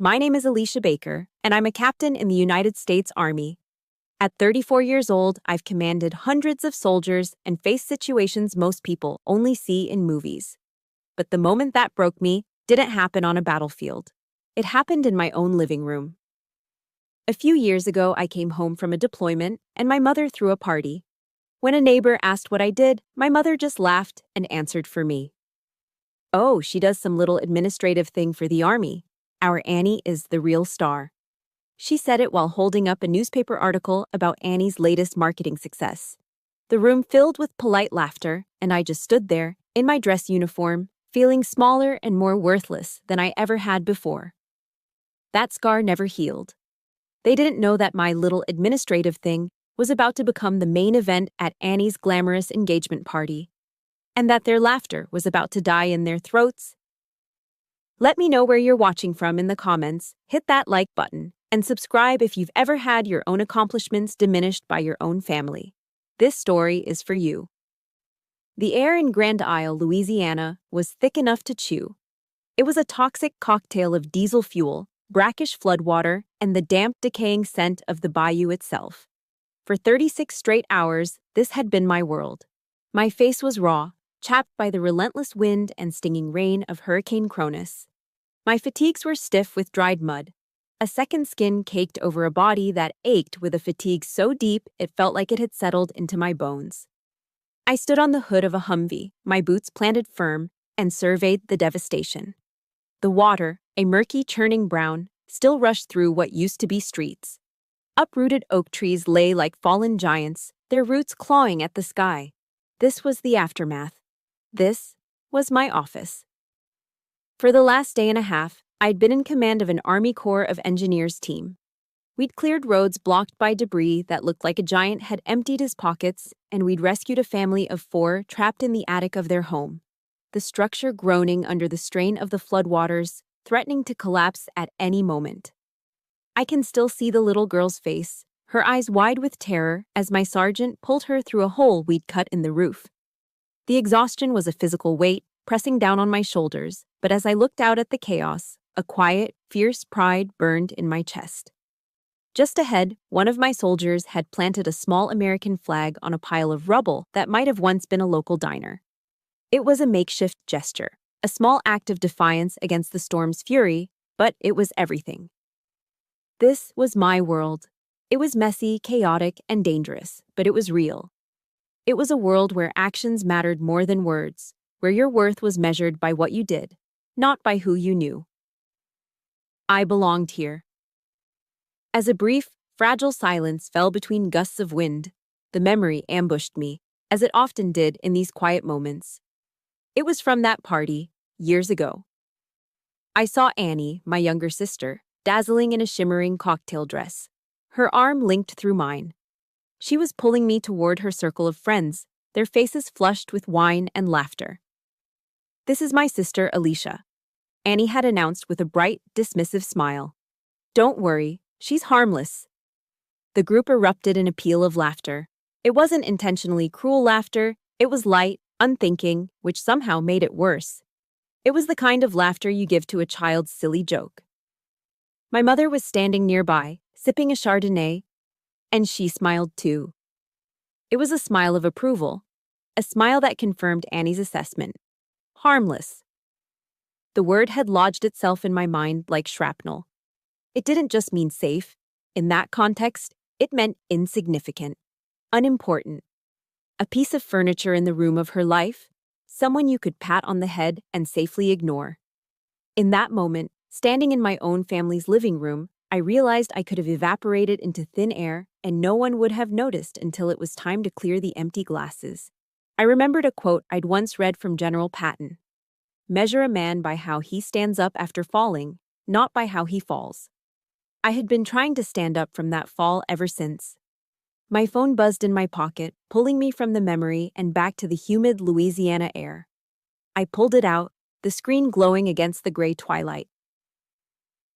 My name is Alicia Baker, and I'm a captain in the United States Army. At 34 years old, I've commanded hundreds of soldiers and faced situations most people only see in movies. But the moment that broke me didn't happen on a battlefield. It happened in my own living room. A few years ago, I came home from a deployment, and my mother threw a party. When a neighbor asked what I did, my mother just laughed and answered for me. "Oh, she does some little administrative thing for the Army. Our Annie is the real star." She said it while holding up a newspaper article about Annie's latest marketing success. The room filled with polite laughter, and I just stood there, in my dress uniform, feeling smaller and more worthless than I ever had before. That scar never healed. They didn't know that my little administrative thing was about to become the main event at Annie's glamorous engagement party, and that their laughter was about to die in their throats. Let me know where you're watching from in the comments, hit that like button, and subscribe if you've ever had your own accomplishments diminished by your own family. This story is for you. The air in Grand Isle, Louisiana, was thick enough to chew. It was a toxic cocktail of diesel fuel, brackish floodwater, and the damp, decaying scent of the bayou itself. For 36 straight hours, this had been my world. My face was raw, chapped by the relentless wind and stinging rain of Hurricane Cronus. My fatigues were stiff with dried mud. A second skin caked over a body that ached with a fatigue so deep it felt like it had settled into my bones. I stood on the hood of a Humvee, my boots planted firm, and surveyed the devastation. The water, a murky, churning brown, still rushed through what used to be streets. Uprooted oak trees lay like fallen giants, their roots clawing at the sky. This was the aftermath. This was my office. For the last day and a half, I'd been in command of an Army Corps of Engineers team. We'd cleared roads blocked by debris that looked like a giant had emptied his pockets, and we'd rescued a family of 4 trapped in the attic of their home, the structure groaning under the strain of the floodwaters, threatening to collapse at any moment. I can still see the little girl's face, her eyes wide with terror as my sergeant pulled her through a hole we'd cut in the roof. The exhaustion was a physical weight, pressing down on my shoulders, but as I looked out at the chaos, a quiet, fierce pride burned in my chest. Just ahead, one of my soldiers had planted a small American flag on a pile of rubble that might have once been a local diner. It was a makeshift gesture, a small act of defiance against the storm's fury, but it was everything. This was my world. It was messy, chaotic, and dangerous, but it was real. It was a world where actions mattered more than words, where your worth was measured by what you did, not by who you knew. I belonged here. As a brief, fragile silence fell between gusts of wind, the memory ambushed me, as it often did in these quiet moments. It was from that party, years ago. I saw Annie, my younger sister, dazzling in a shimmering cocktail dress, her arm linked through mine. She was pulling me toward her circle of friends, their faces flushed with wine and laughter. "This is my sister, Alicia," Annie had announced with a bright, dismissive smile. "Don't worry, she's harmless." The group erupted in a peal of laughter. It wasn't intentionally cruel laughter, it was light, unthinking, which somehow made it worse. It was the kind of laughter you give to a child's silly joke. My mother was standing nearby, sipping a Chardonnay, and she smiled too. It was a smile of approval, a smile that confirmed Annie's assessment. Harmless. The word had lodged itself in my mind like shrapnel. It didn't just mean safe. In that context, it meant insignificant, unimportant. A piece of furniture in the room of her life, someone you could pat on the head and safely ignore. In that moment, standing in my own family's living room, I realized I could have evaporated into thin air and no one would have noticed until it was time to clear the empty glasses. I remembered a quote I'd once read from General Patton. "Measure a man by how he stands up after falling, not by how he falls." I had been trying to stand up from that fall ever since. My phone buzzed in my pocket, pulling me from the memory and back to the humid Louisiana air. I pulled it out, the screen glowing against the gray twilight.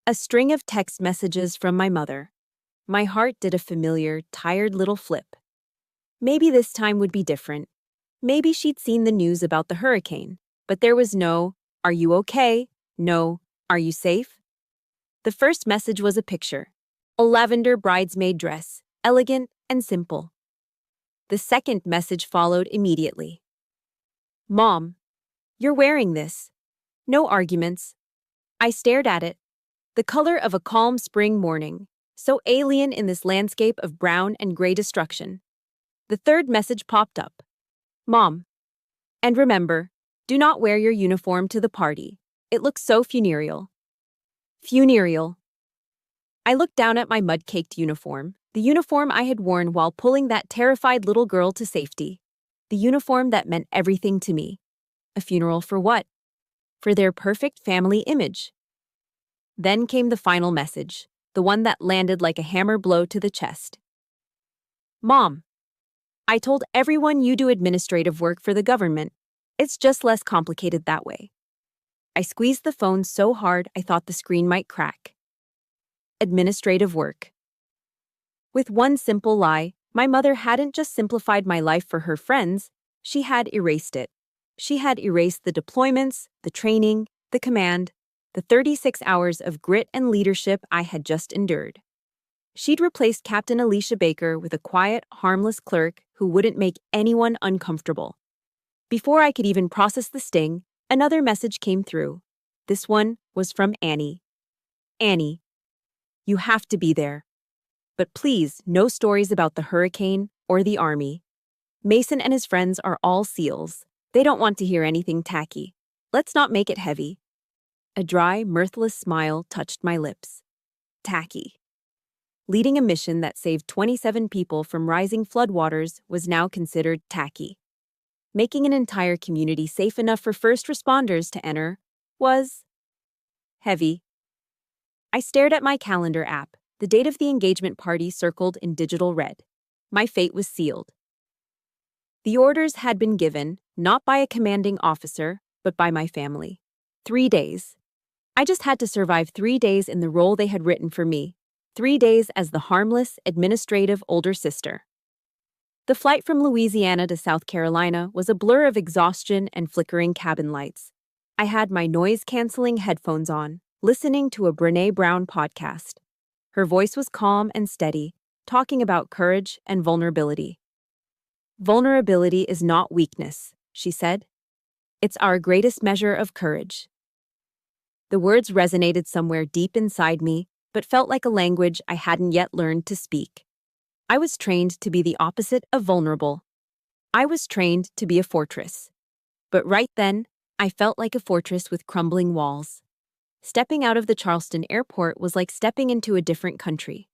A string of text messages from my mother. My heart did a familiar, tired little flip. Maybe this time would be different. Maybe she'd seen the news about the hurricane, but there was no, "Are you okay?" No, "Are you safe?" The first message was a picture. A lavender bridesmaid dress, elegant and simple. The second message followed immediately. Mom, you're wearing this. No arguments. I stared at it. The color of a calm spring morning, so alien in this landscape of brown and gray destruction. The third message popped up. Mom. And remember, do not wear your uniform to the party. It looks so funereal. Funereal. I looked down at my mud-caked uniform, the uniform I had worn while pulling that terrified little girl to safety. The uniform that meant everything to me. A funeral for what? For their perfect family image. Then came the final message, the one that landed like a hammer blow to the chest. Mom, I told everyone you do administrative work for the government. It's just less complicated that way. I squeezed the phone so hard I thought the screen might crack. Administrative work. With one simple lie, my mother hadn't just simplified my life for her friends, she had erased it. She had erased the deployments, the training, the command, the 36 hours of grit and leadership I had just endured. She'd replaced Captain Alicia Baker with a quiet, harmless clerk who wouldn't make anyone uncomfortable. Before I could even process the sting, another message came through. This one was from Annie. Annie, you have to be there. But please, no stories about the hurricane or the army. Mason and his friends are all SEALs. They don't want to hear anything tacky. Let's not make it heavy. A dry, mirthless smile touched my lips. Tacky. Leading a mission that saved 27 people from rising floodwaters was now considered tacky. Making an entire community safe enough for first responders to enter was heavy. I stared at my calendar app, the date of the engagement party circled in digital red. My fate was sealed. The orders had been given, not by a commanding officer, but by my family. 3 days. I just had to survive 3 days in the role they had written for me. 3 days as the harmless, administrative older sister. The flight from Louisiana to South Carolina was a blur of exhaustion and flickering cabin lights. I had my noise-canceling headphones on, listening to a Brené Brown podcast. Her voice was calm and steady, talking about courage and vulnerability. Vulnerability is not weakness, she said. It's our greatest measure of courage. The words resonated somewhere deep inside me, but felt like a language I hadn't yet learned to speak. I was trained to be the opposite of vulnerable. I was trained to be a fortress. But right then, I felt like a fortress with crumbling walls. Stepping out of the Charleston airport was like stepping into a different country.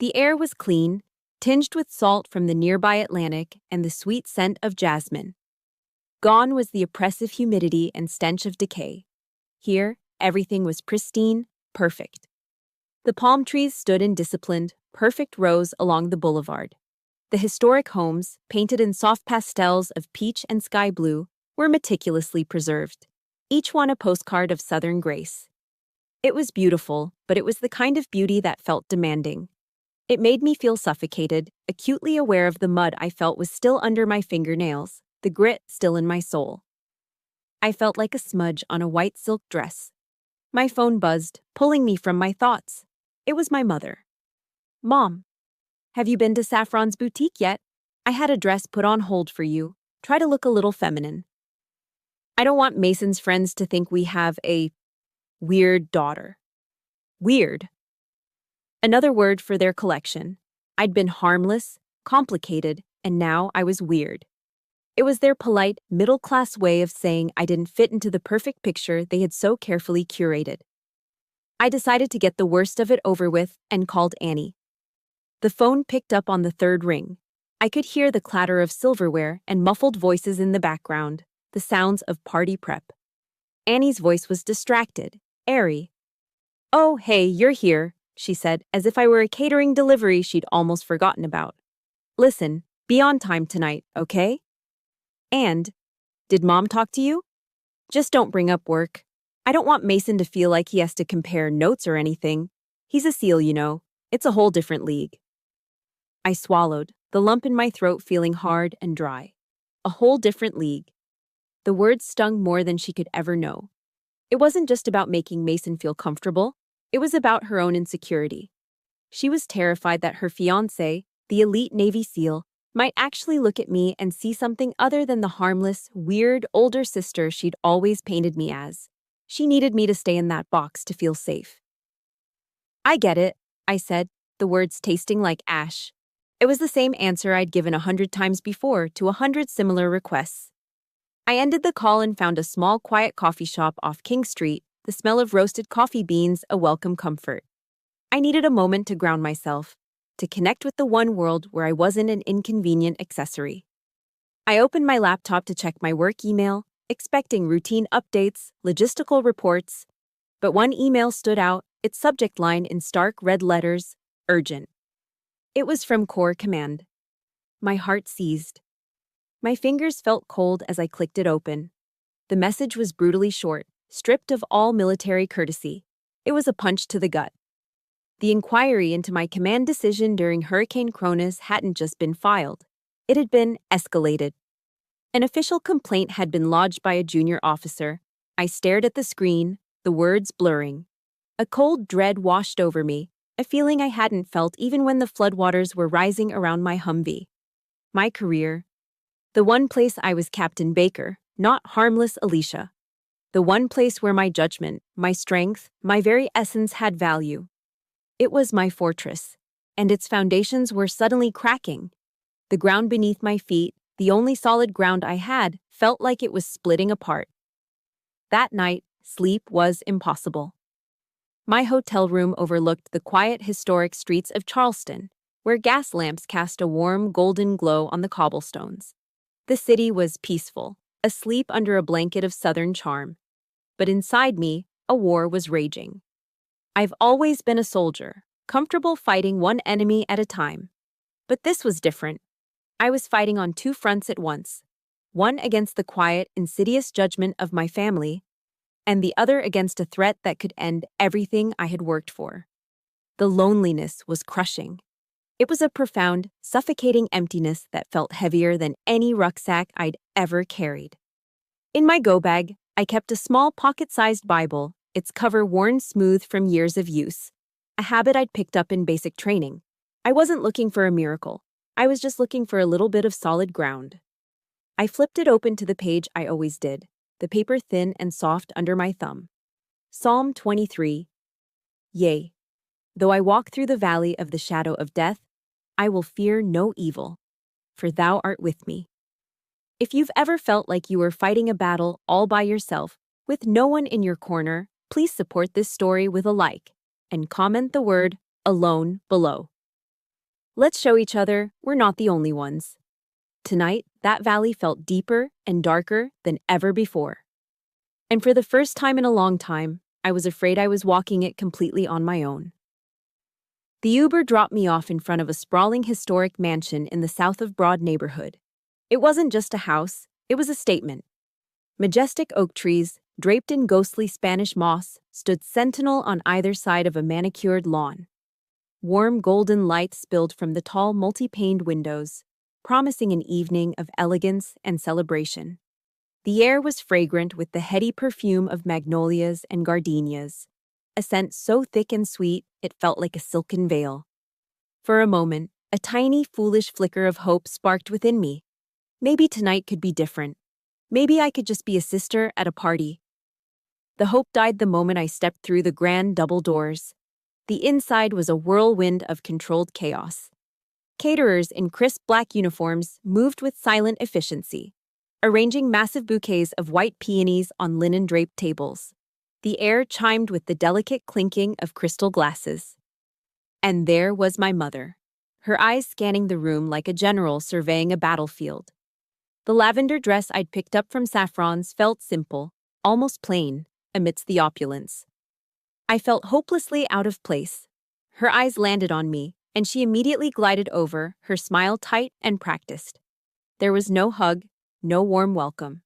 The air was clean, tinged with salt from the nearby Atlantic and the sweet scent of jasmine. Gone was the oppressive humidity and stench of decay. Here, everything was pristine, perfect. The palm trees stood in disciplined, perfect rows along the boulevard. The historic homes, painted in soft pastels of peach and sky blue, were meticulously preserved, each one a postcard of Southern grace. It was beautiful, but it was the kind of beauty that felt demanding. It made me feel suffocated, acutely aware of the mud I felt was still under my fingernails, the grit still in my soul. I felt like a smudge on a white silk dress. My phone buzzed, pulling me from my thoughts. It was my mother. Mom, have you been to Saffron's boutique yet? I had a dress put on hold for you. Try to look a little feminine. I don't want Mason's friends to think we have a weird daughter. Weird. Another word for their collection. I'd been harmless, complicated, and now I was weird. It was their polite, middle-class way of saying I didn't fit into the perfect picture they had so carefully curated. I decided to get the worst of it over with and called Annie. The phone picked up on the third ring. I could hear the clatter of silverware and muffled voices in the background, the sounds of party prep. Annie's voice was distracted, airy. "Oh, hey, you're here," she said, as if I were a catering delivery she'd almost forgotten about. "Listen, be on time tonight, okay? And, did Mom talk to you? Just don't bring up work. I don't want Mason to feel like he has to compare notes or anything. He's a SEAL, you know. It's a whole different league." I swallowed, the lump in my throat feeling hard and dry. A whole different league. The words stung more than she could ever know. It wasn't just about making Mason feel comfortable. It was about her own insecurity. She was terrified that her fiancé, the elite Navy SEAL, might actually look at me and see something other than the harmless, weird older sister she'd always painted me as. She needed me to stay in that box to feel safe. "I get it," I said, the words tasting like ash. It was the same answer I'd given 100 times before to 100 similar requests. I ended the call and found a small, quiet coffee shop off King Street, the smell of roasted coffee beans a welcome comfort. I needed a moment to ground myself, to connect with the one world where I wasn't an inconvenient accessory. I opened my laptop to check my work email, expecting routine updates, logistical reports. But one email stood out, its subject line in stark red letters, urgent. It was from Corps Command. My heart seized. My fingers felt cold as I clicked it open. The message was brutally short, stripped of all military courtesy. It was a punch to the gut. The inquiry into my command decision during Hurricane Cronus hadn't just been filed. It had been escalated. An official complaint had been lodged by a junior officer. I stared at the screen, the words blurring. A cold dread washed over me, a feeling I hadn't felt even when the floodwaters were rising around my Humvee. My career. The one place I was Captain Baker, not harmless Alicia. The one place where my judgment, my strength, my very essence had value. It was my fortress, and its foundations were suddenly cracking. The ground beneath my feet, the only solid ground I had, felt like it was splitting apart. That night, sleep was impossible. My hotel room overlooked the quiet, historic streets of Charleston, where gas lamps cast a warm, golden glow on the cobblestones. The city was peaceful, asleep under a blanket of Southern charm. But inside me, a war was raging. I've always been a soldier, comfortable fighting one enemy at a time. But this was different. I was fighting on two fronts at once, one against the quiet, insidious judgment of my family, and the other against a threat that could end everything I had worked for. The loneliness was crushing. It was a profound, suffocating emptiness that felt heavier than any rucksack I'd ever carried. In my go-bag, I kept a small pocket-sized Bible, its cover worn smooth from years of use, a habit I'd picked up in basic training. I wasn't looking for a miracle. I was just looking for a little bit of solid ground. I flipped it open to the page I always did, the paper thin and soft under my thumb. Psalm 23. Yea, though I walk through the valley of the shadow of death, I will fear no evil, for thou art with me. If you've ever felt like you were fighting a battle all by yourself, with no one in your corner, please support this story with a like, and comment the word alone below. Let's show each other we're not the only ones. Tonight, that valley felt deeper and darker than ever before. And for the first time in a long time, I was afraid I was walking it completely on my own. The Uber dropped me off in front of a sprawling historic mansion in the South of Broad neighborhood. It wasn't just a house, it was a statement. Majestic oak trees, draped in ghostly Spanish moss, stood sentinel on either side of a manicured lawn. Warm golden light spilled from the tall multi-paned windows, promising an evening of elegance and celebration. The air was fragrant with the heady perfume of magnolias and gardenias, a scent so thick and sweet it felt like a silken veil. For a moment, a tiny, foolish flicker of hope sparked within me. Maybe tonight could be different. Maybe I could just be a sister at a party. The hope died the moment I stepped through the grand double doors. The inside was a whirlwind of controlled chaos. Caterers in crisp black uniforms moved with silent efficiency, arranging massive bouquets of white peonies on linen-draped tables. The air chimed with the delicate clinking of crystal glasses. And there was my mother, her eyes scanning the room like a general surveying a battlefield. The lavender dress I'd picked up from Saffron's felt simple, almost plain, amidst the opulence. I felt hopelessly out of place. Her eyes landed on me, and she immediately glided over, her smile tight and practiced. There was no hug, no warm welcome.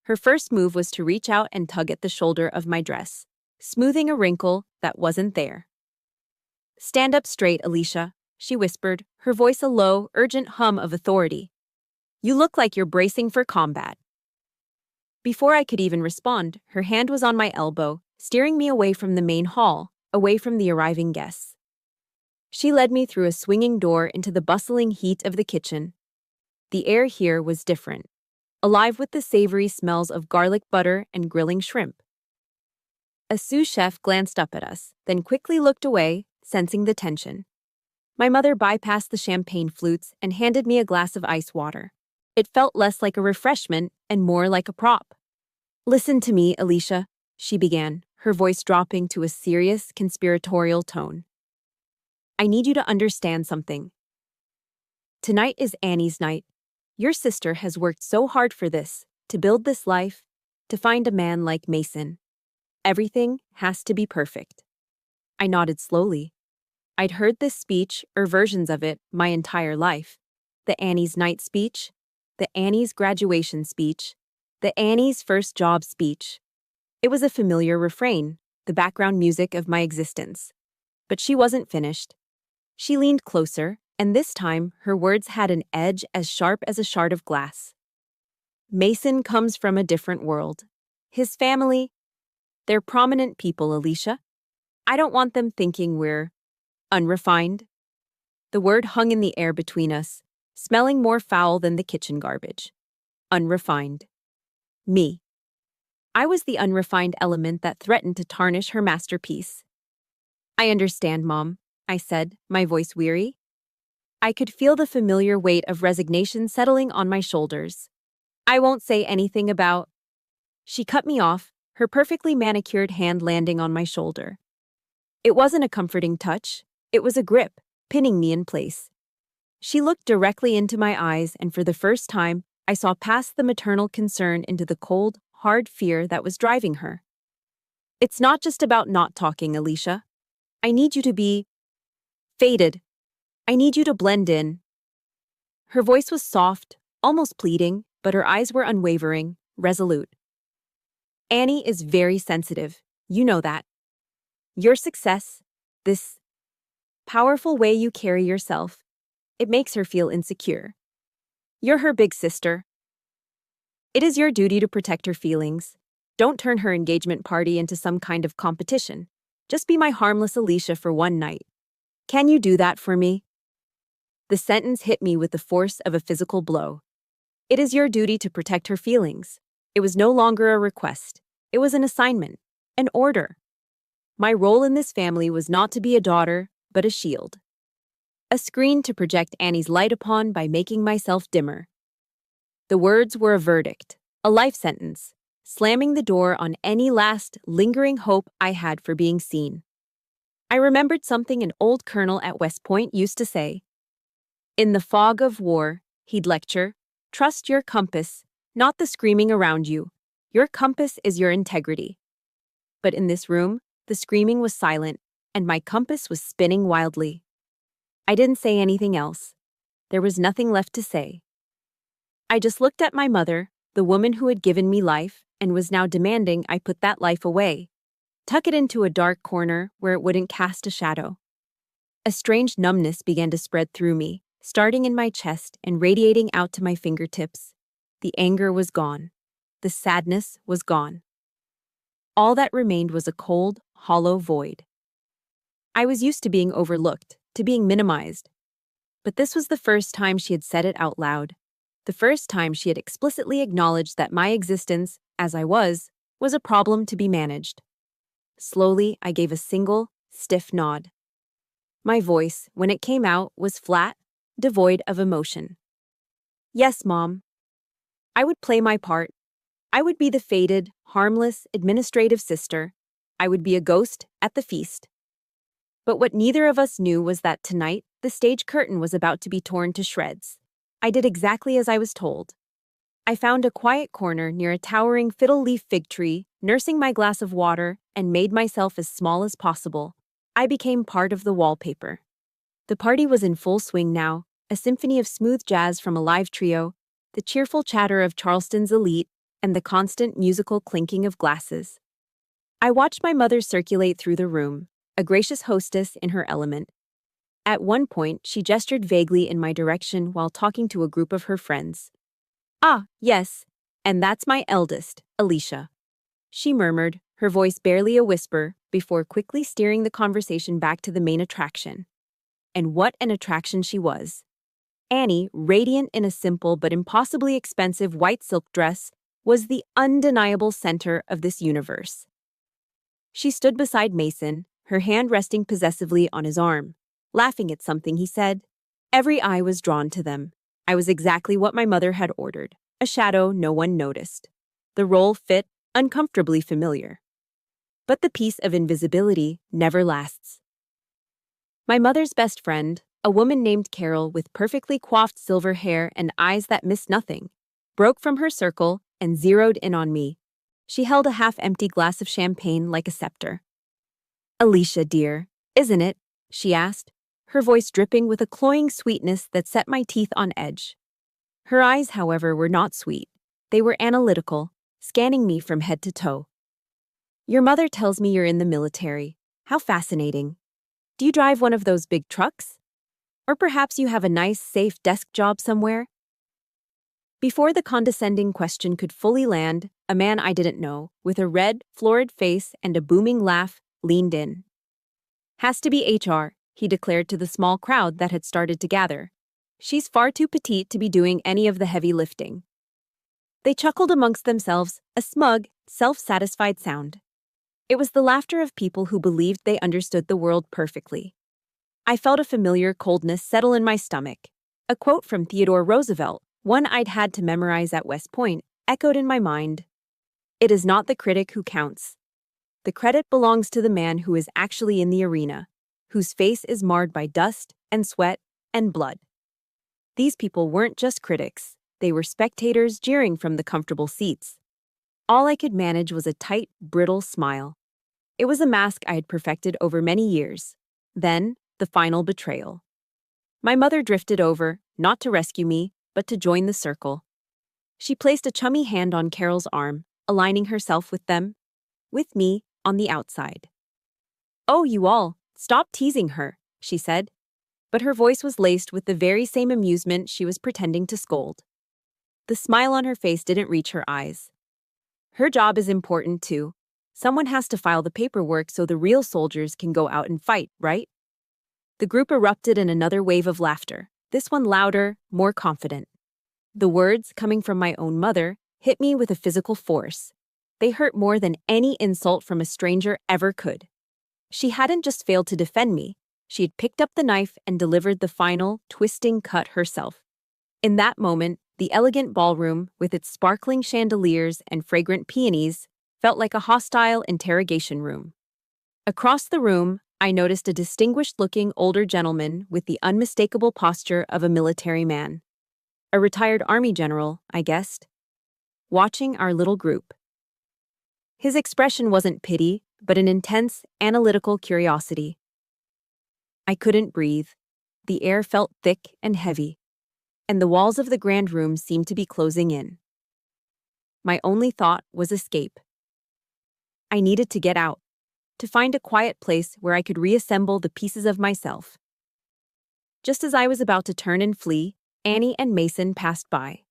Her first move was to reach out and tug at the shoulder of my dress, smoothing a wrinkle that wasn't there. "Stand up straight, Alicia," she whispered, her voice a low, urgent hum of authority. "You look like you're bracing for combat." Before I could even respond, her hand was on my elbow, steering me away from the main hall, away from the arriving guests. She led me through a swinging door into the bustling heat of the kitchen. The air here was different, alive with the savory smells of garlic butter and grilling shrimp. A sous chef glanced up at us, then quickly looked away, sensing the tension. My mother bypassed the champagne flutes and handed me a glass of ice water. It felt less like a refreshment and more like a prop. "Listen to me, Alicia," she began, her voice dropping to a serious, conspiratorial tone. "I need you to understand something. Tonight is Annie's night. Your sister has worked so hard for this, to build this life, to find a man like Mason. Everything has to be perfect." I nodded slowly. I'd heard this speech, or versions of it, my entire life. The Annie's night speech, the Annie's graduation speech, the Annie's first job speech. It was a familiar refrain, the background music of my existence. But she wasn't finished. She leaned closer, and this time her words had an edge as sharp as a shard of glass. "Mason comes from a different world. His family, they're prominent people, Alicia. I don't want them thinking we're unrefined." The word hung in the air between us, smelling more foul than the kitchen garbage. Unrefined. Me. I was the unrefined element that threatened to tarnish her masterpiece. "I understand, Mom," I said, my voice weary. I could feel the familiar weight of resignation settling on my shoulders. "I won't say anything about—" She cut me off, her perfectly manicured hand landing on my shoulder. It wasn't a comforting touch, it was a grip, pinning me in place. She looked directly into my eyes, and for the first time, I saw past the maternal concern into the cold, hard fear that was driving her. "It's not just about not talking, Alicia. I need you to be faded. I need you to blend in." Her voice was soft, almost pleading, but her eyes were unwavering, resolute. "Annie is very sensitive, you know that. Your success, this powerful way you carry yourself, it makes her feel insecure. You're her big sister. It is your duty to protect her feelings. Don't turn her engagement party into some kind of competition. Just be my harmless Alicia for one night. Can you do that for me?" The sentence hit me with the force of a physical blow. It is your duty to protect her feelings. It was no longer a request. It was an assignment, an order. My role in this family was not to be a daughter, but a shield. A screen to project Annie's light upon by making myself dimmer. The words were a verdict, a life sentence, slamming the door on any last, lingering hope I had for being seen. I remembered something an old colonel at West Point used to say. In the fog of war, he'd lecture, "Trust your compass, not the screaming around you. Your compass is your integrity." But in this room, the screaming was silent, and my compass was spinning wildly. I didn't say anything else. There was nothing left to say. I just looked at my mother, the woman who had given me life, and was now demanding I put that life away, tuck it into a dark corner where it wouldn't cast a shadow. A strange numbness began to spread through me, starting in my chest and radiating out to my fingertips. The anger was gone. The sadness was gone. All that remained was a cold, hollow void. I was used to being overlooked, to being minimized. But this was the first time she had said it out loud. The first time she had explicitly acknowledged that my existence, as I was a problem to be managed. Slowly, I gave a single, stiff nod. My voice, when it came out, was flat, devoid of emotion. "Yes, Mom. I would play my part. I would be the faded, harmless, administrative sister. I would be a ghost at the feast." But what neither of us knew was that tonight, the stage curtain was about to be torn to shreds. I did exactly as I was told. I found a quiet corner near a towering fiddle-leaf fig tree, nursing my glass of water, and made myself as small as possible. I became part of the wallpaper. The party was in full swing now, a symphony of smooth jazz from a live trio, the cheerful chatter of Charleston's elite, and the constant musical clinking of glasses. I watched my mother circulate through the room, a gracious hostess in her element. At one point, she gestured vaguely in my direction while talking to a group of her friends. "Ah, yes, and that's my eldest, Alicia," she murmured, her voice barely a whisper before quickly steering the conversation back to the main attraction. And what an attraction she was. Annie, radiant in a simple but impossibly expensive white silk dress, was the undeniable center of this universe. She stood beside Mason, her hand resting possessively on his arm, laughing at something he said. Every eye was drawn to them. I was exactly what my mother had ordered, a shadow no one noticed. The role fit uncomfortably familiar. But the peace of invisibility never lasts. My mother's best friend, a woman named Carol with perfectly coiffed silver hair and eyes that missed nothing, broke from her circle and zeroed in on me. She held a half-empty glass of champagne like a scepter. "Alicia, dear, isn't it?" she asked, her voice dripping with a cloying sweetness that set my teeth on edge. Her eyes, however, were not sweet. They were analytical, scanning me from head to toe. "Your mother tells me you're in the military. How fascinating. Do you drive one of those big trucks? Or perhaps you have a nice, safe desk job somewhere?" Before the condescending question could fully land, a man I didn't know, with a red, florid face and a booming laugh, leaned in. "Has to be HR," he declared to the small crowd that had started to gather. "She's far too petite to be doing any of the heavy lifting." They chuckled amongst themselves, a smug, self-satisfied sound. It was the laughter of people who believed they understood the world perfectly. I felt a familiar coldness settle in my stomach. A quote from Theodore Roosevelt, one I'd had to memorize at West Point, echoed in my mind. "It is not the critic who counts. The credit belongs to the man who is actually in the arena, whose face is marred by dust and sweat and blood." These people weren't just critics. They were spectators jeering from the comfortable seats. All I could manage was a tight, brittle smile. It was a mask I had perfected over many years. Then, the final betrayal. My mother drifted over, not to rescue me, but to join the circle. She placed a chummy hand on Carol's arm, aligning herself with them, with me on the outside. "Oh, you all, stop teasing her," she said. But her voice was laced with the very same amusement she was pretending to scold. The smile on her face didn't reach her eyes. "Her job is important, too. Someone has to file the paperwork so the real soldiers can go out and fight, right?" The group erupted in another wave of laughter, this one louder, more confident. The words, coming from my own mother, hit me with a physical force. They hurt more than any insult from a stranger ever could. She hadn't just failed to defend me, she had picked up the knife and delivered the final, twisting cut herself. In that moment, the elegant ballroom, with its sparkling chandeliers and fragrant peonies, felt like a hostile interrogation room. Across the room, I noticed a distinguished-looking older gentleman with the unmistakable posture of a military man. A retired army general, I guessed, watching our little group. His expression wasn't pity, but an intense, analytical curiosity. I couldn't breathe. The air felt thick and heavy, and the walls of the grand room seemed to be closing in. My only thought was escape. I needed to get out, to find a quiet place where I could reassemble the pieces of myself. Just as I was about to turn and flee, Annie and Mason passed by.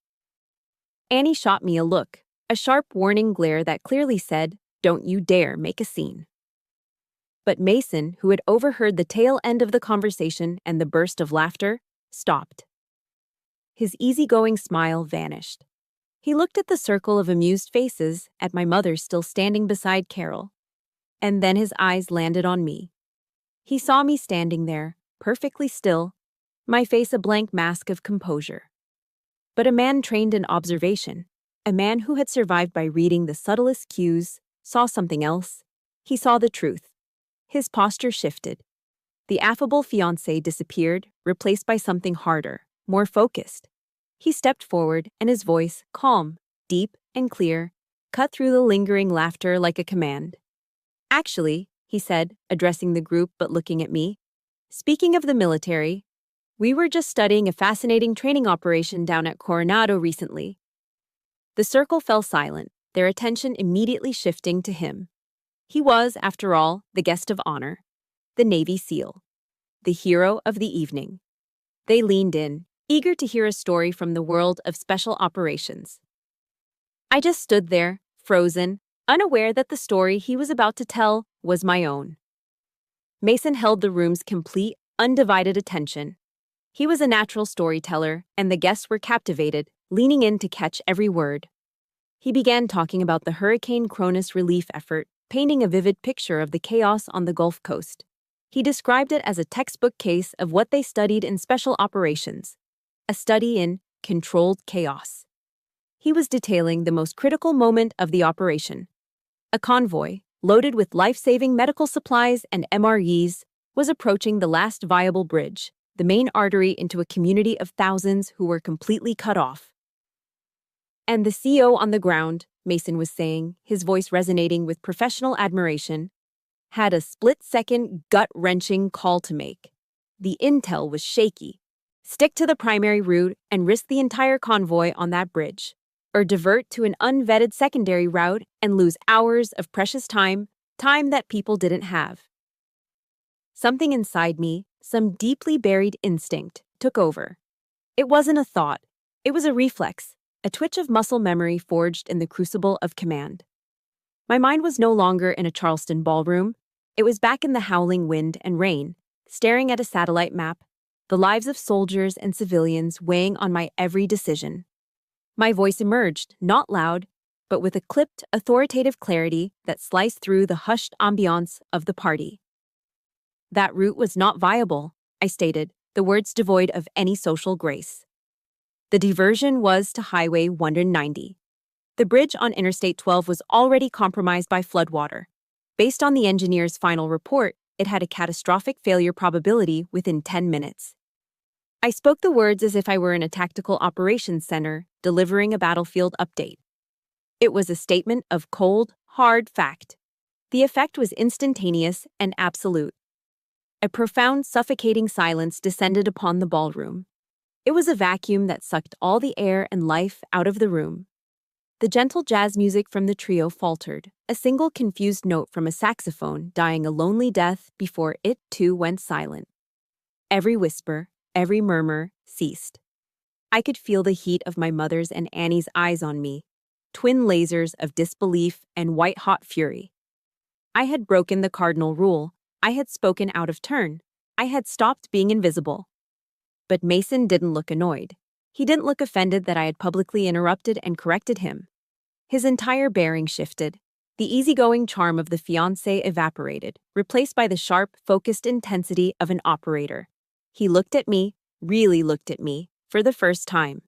Annie shot me a look, a sharp warning glare that clearly said, "Don't you dare make a scene." But Mason, who had overheard the tail end of the conversation and the burst of laughter, stopped. His easygoing smile vanished. He looked at the circle of amused faces, at my mother still standing beside Carol. And then his eyes landed on me. He saw me standing there, perfectly still, my face a blank mask of composure. But a man trained in observation, a man who had survived by reading the subtlest cues, saw something else. He saw the truth. His posture shifted. The affable fiancé disappeared, replaced by something harder, more focused. He stepped forward, and his voice, calm, deep, and clear, cut through the lingering laughter like a command. "Actually," he said, addressing the group but looking at me, "speaking of the military, we were just studying a fascinating training operation down at Coronado recently." The circle fell silent, their attention immediately shifting to him. He was, after all, the guest of honor, the Navy SEAL, the hero of the evening. They leaned in, eager to hear a story from the world of special operations. I just stood there, frozen, unaware that the story he was about to tell was my own. Mason held the room's complete, undivided attention. He was a natural storyteller, and the guests were captivated, leaning in to catch every word. He began talking about the Hurricane Cronus relief effort, painting a vivid picture of the chaos on the Gulf Coast. He described it as a textbook case of what they studied in special operations, a study in controlled chaos. He was detailing the most critical moment of the operation. A convoy, loaded with life-saving medical supplies and MREs, was approaching the last viable bridge, the main artery into a community of thousands who were completely cut off. And the CO on the ground, Mason was saying, his voice resonating with professional admiration, had a split-second, gut-wrenching call to make. The intel was shaky. Stick to the primary route and risk the entire convoy on that bridge, or divert to an unvetted secondary route and lose hours of precious time that people didn't have. Something inside me, some deeply buried instinct, took over. It wasn't a thought. It was a reflex, a twitch of muscle memory forged in the crucible of command. My mind was no longer in a Charleston ballroom. It was back in the howling wind and rain, staring at a satellite map, the lives of soldiers and civilians weighing on my every decision. My voice emerged, not loud, but with a clipped, authoritative clarity that sliced through the hushed ambiance of the party. That route was not viable, I stated, the words devoid of any social grace. The diversion was to Highway 190. The bridge on Interstate 12 was already compromised by floodwater. Based on the engineer's final report, it had a catastrophic failure probability within 10 minutes. I spoke the words as if I were in a tactical operations center delivering a battlefield update. It was a statement of cold, hard fact. The effect was instantaneous and absolute. A profound, suffocating silence descended upon the ballroom. It was a vacuum that sucked all the air and life out of the room. The gentle jazz music from the trio faltered, a single confused note from a saxophone dying a lonely death before it, too, went silent. Every whisper, every murmur ceased. I could feel the heat of my mother's and Annie's eyes on me, twin lasers of disbelief and white-hot fury. I had broken the cardinal rule. I had spoken out of turn. I had stopped being invisible. But Mason didn't look annoyed. He didn't look offended that I had publicly interrupted and corrected him. His entire bearing shifted. The easygoing charm of the fiancé evaporated, replaced by the sharp, focused intensity of an operator. He looked at me, really looked at me, for the first time.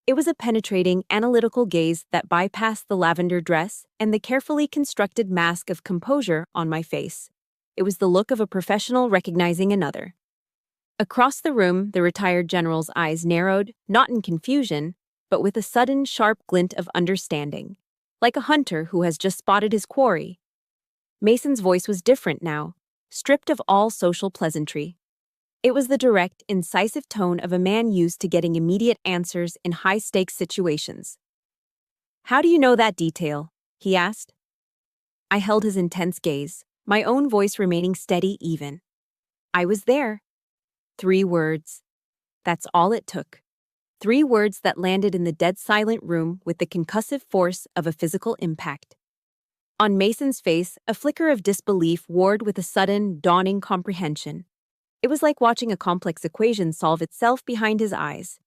It was a penetrating, analytical gaze that bypassed the lavender dress and the carefully constructed mask of composure on my face. It was the look of a professional recognizing another. Across the room, the retired general's eyes narrowed, not in confusion, but with a sudden, sharp glint of understanding, like a hunter who has just spotted his quarry. Mason's voice was different now, stripped of all social pleasantry. It was the direct, incisive tone of a man used to getting immediate answers in high-stakes situations. "How do you know that detail?" he asked. I held his intense gaze, my own voice remaining steady even. "I was there." 3 words. That's all it took. 3 words that landed in the dead silent room with the concussive force of a physical impact. On Mason's face, a flicker of disbelief warred with a sudden, dawning comprehension. It was like watching a complex equation solve itself behind his eyes.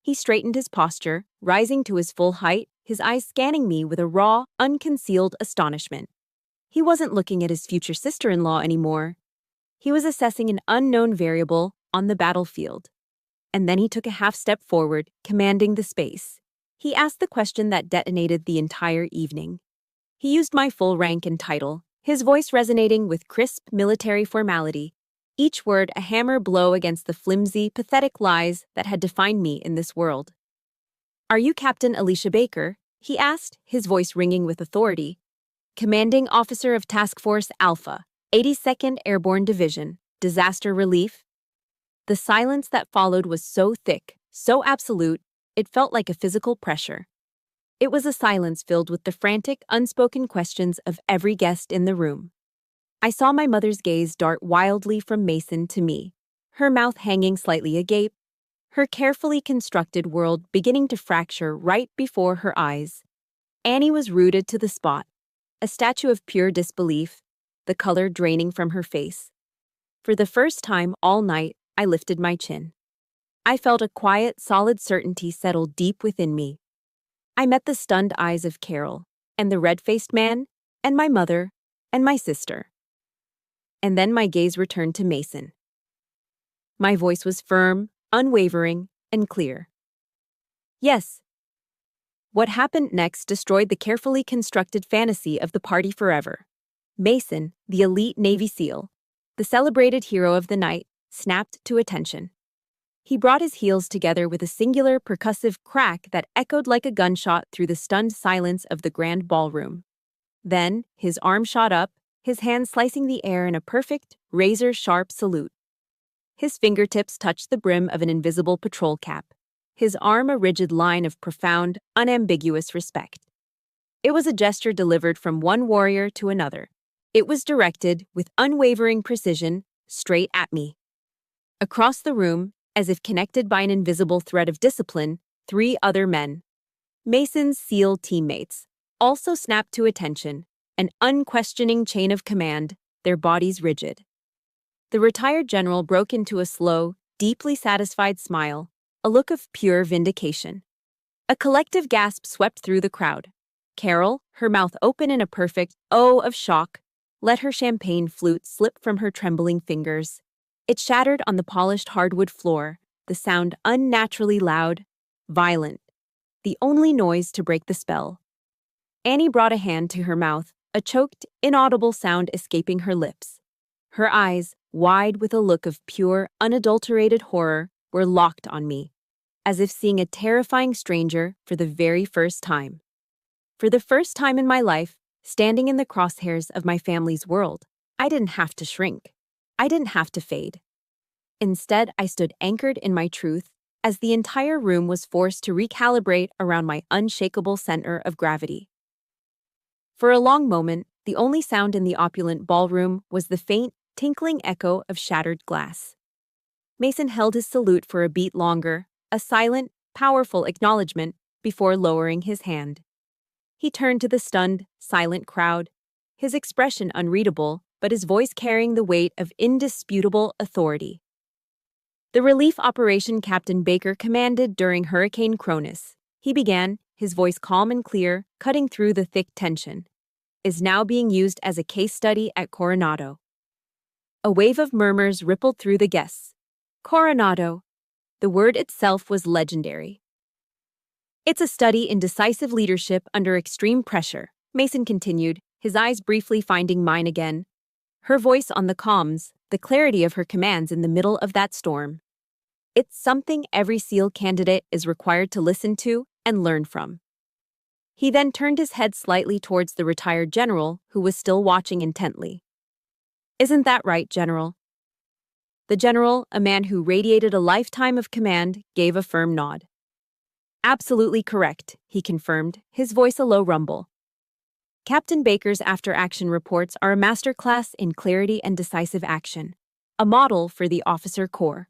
He straightened his posture, rising to his full height, his eyes scanning me with a raw, unconcealed astonishment. He wasn't looking at his future sister-in-law anymore. He was assessing an unknown variable on the battlefield. And then he took a half-step forward, commanding the space. He asked the question that detonated the entire evening. He used my full rank and title, his voice resonating with crisp military formality, each word a hammer blow against the flimsy, pathetic lies that had defined me in this world. "Are you Captain Alicia Baker?" he asked, his voice ringing with authority. "Commanding Officer of Task Force Alpha, 82nd Airborne Division, Disaster Relief?" The silence that followed was so thick, so absolute, it felt like a physical pressure. It was a silence filled with the frantic, unspoken questions of every guest in the room. I saw my mother's gaze dart wildly from Mason to me, her mouth hanging slightly agape, her carefully constructed world beginning to fracture right before her eyes. Annie was rooted to the spot, a statue of pure disbelief, the color draining from her face. For the first time all night, I lifted my chin. I felt a quiet, solid certainty settle deep within me. I met the stunned eyes of Carol, and the red-faced man, and my mother, and my sister. And then my gaze returned to Mason. My voice was firm, unwavering, and clear. Yes. What happened next destroyed the carefully constructed fantasy of the party forever. Mason, the elite Navy SEAL, the celebrated hero of the night, snapped to attention. He brought his heels together with a singular percussive crack that echoed like a gunshot through the stunned silence of the grand ballroom. Then, his arm shot up, his hand slicing the air in a perfect, razor-sharp salute. His fingertips touched the brim of an invisible patrol cap, his arm a rigid line of profound, unambiguous respect. It was a gesture delivered from one warrior to another. It was directed, with unwavering precision, straight at me. Across the room, as if connected by an invisible thread of discipline, 3 other men, Mason's SEAL teammates, also snapped to attention, an unquestioning chain of command, their bodies rigid. The retired general broke into a slow, deeply satisfied smile, a look of pure vindication. A collective gasp swept through the crowd. Carol, her mouth open in a perfect O of shock, let her champagne flute slip from her trembling fingers. It shattered on the polished hardwood floor, the sound unnaturally loud, violent, the only noise to break the spell. Annie brought a hand to her mouth, a choked, inaudible sound escaping her lips. Her eyes, wide with a look of pure, unadulterated horror, were locked on me, as if seeing a terrifying stranger for the very first time. For the first time in my life, standing in the crosshairs of my family's world, I didn't have to shrink. I didn't have to fade. Instead, I stood anchored in my truth as the entire room was forced to recalibrate around my unshakable center of gravity. For a long moment, the only sound in the opulent ballroom was the faint, tinkling echo of shattered glass. Mason held his salute for a beat longer, a silent, powerful acknowledgement before lowering his hand. He turned to the stunned, silent crowd, his expression unreadable, but his voice carrying the weight of indisputable authority. The relief operation Captain Baker commanded during Hurricane Cronus, he began, his voice calm and clear, cutting through the thick tension, is now being used as a case study at Coronado. A wave of murmurs rippled through the guests. Coronado. The word itself was legendary. It's a study in decisive leadership under extreme pressure, Mason continued, his eyes briefly finding mine again. Her voice on the comms, the clarity of her commands in the middle of that storm. It's something every SEAL candidate is required to listen to and learn from. He then turned his head slightly towards the retired general, who was still watching intently. Isn't that right, General? The general, a man who radiated a lifetime of command, gave a firm nod. Absolutely correct, he confirmed, his voice a low rumble. Captain Baker's after-action reports are a masterclass in clarity and decisive action, a model for the officer corps.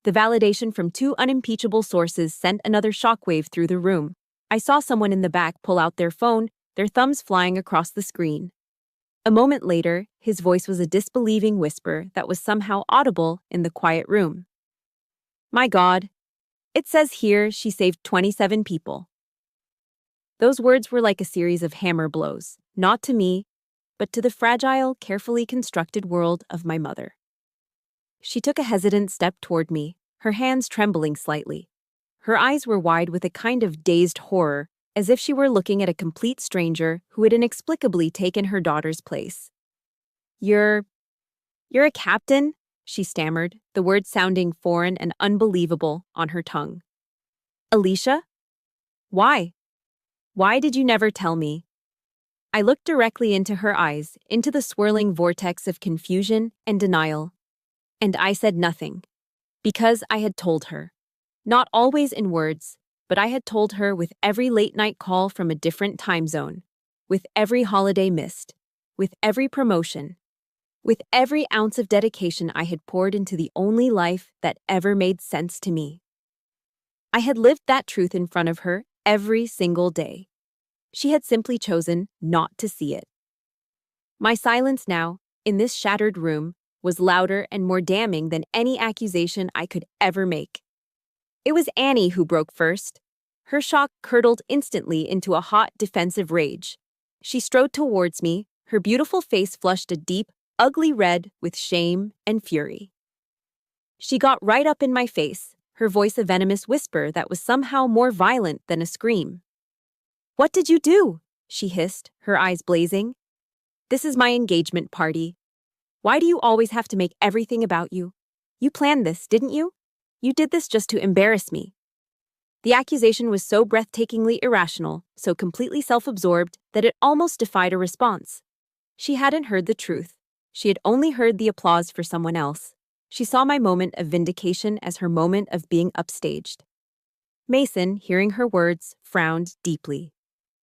The validation from 2 unimpeachable sources sent another shockwave through the room. I saw someone in the back pull out their phone, their thumbs flying across the screen. A moment later, his voice was a disbelieving whisper that was somehow audible in the quiet room. My God. It says here she saved 27 people. Those words were like a series of hammer blows, not to me, but to the fragile, carefully constructed world of my mother. She took a hesitant step toward me, her hands trembling slightly. Her eyes were wide with a kind of dazed horror, as if she were looking at a complete stranger who had inexplicably taken her daughter's place. You're a captain? She stammered, the words sounding foreign and unbelievable on her tongue. Alicia? Why? Why did you never tell me? I looked directly into her eyes, into the swirling vortex of confusion and denial. And I said nothing. Because I had told her. Not always in words, but I had told her with every late-night call from a different time zone, with every holiday missed, with every promotion, with every ounce of dedication I had poured into the only life that ever made sense to me. I had lived that truth in front of her every single day. She had simply chosen not to see it. My silence now, in this shattered room, was louder and more damning than any accusation I could ever make. It was Annie who broke first. Her shock curdled instantly into a hot, defensive rage. She strode towards me, her beautiful face flushed a deep, ugly red with shame and fury. She got right up in my face, her voice a venomous whisper that was somehow more violent than a scream. "What did you do?" she hissed, her eyes blazing. "This is my engagement party. Why do you always have to make everything about you? You planned this, didn't you? You did this just to embarrass me." The accusation was so breathtakingly irrational, so completely self-absorbed, that it almost defied a response. She hadn't heard the truth. She had only heard the applause for someone else. She saw my moment of vindication as her moment of being upstaged. Mason, hearing her words, frowned deeply.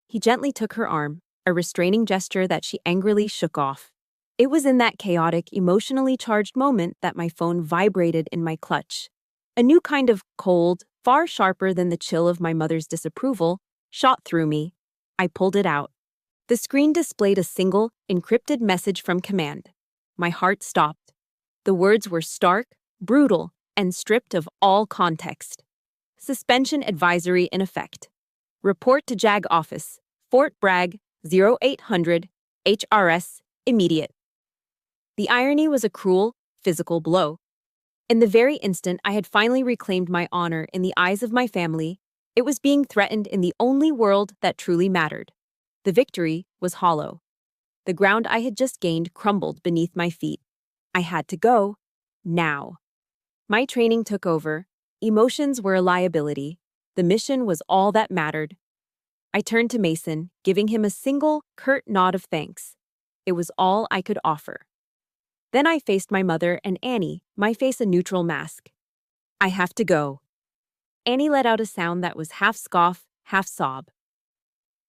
He gently took her arm, a restraining gesture that she angrily shook off. It was in that chaotic, emotionally charged moment that my phone vibrated in my clutch. A new kind of cold, far sharper than the chill of my mother's disapproval, shot through me. I pulled it out. The screen displayed a single, encrypted message from command. My heart stopped. The words were stark, brutal, and stripped of all context. Suspension advisory in effect. Report to JAG office, Fort Bragg, 0800, HRS, immediate. The irony was a cruel, physical blow. In the very instant I had finally reclaimed my honor in the eyes of my family, it was being threatened in the only world that truly mattered. The victory was hollow. The ground I had just gained crumbled beneath my feet. I had to go, now. My training took over. Emotions were a liability. The mission was all that mattered. I turned to Mason, giving him a single, curt nod of thanks. It was all I could offer. Then I faced my mother and Annie, my face a neutral mask. "I have to go." Annie let out a sound that was half scoff, half sob.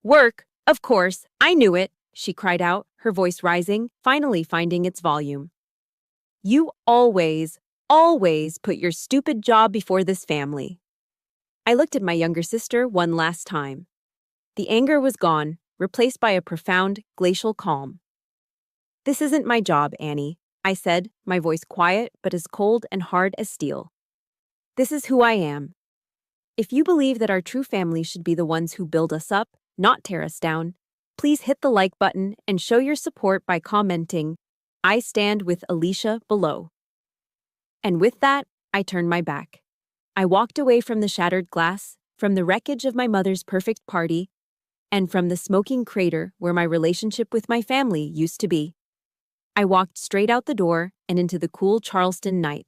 "Work, of course, I knew it," she cried out, her voice rising, finally finding its volume. "You always put your stupid job before this family." I looked at my younger sister one last time. The anger was gone, replaced by a profound, glacial calm. "This isn't my job, Annie," I said, my voice quiet but as cold and hard as steel. "This is who I am. If you believe that our true family should be the ones who build us up, not tear us down, please hit the like button and show your support by commenting, 'I stand with Alicia' below." And with that, I turned my back. I walked away from the shattered glass, from the wreckage of my mother's perfect party, and from the smoking crater where my relationship with my family used to be. I walked straight out the door and into the cool Charleston night,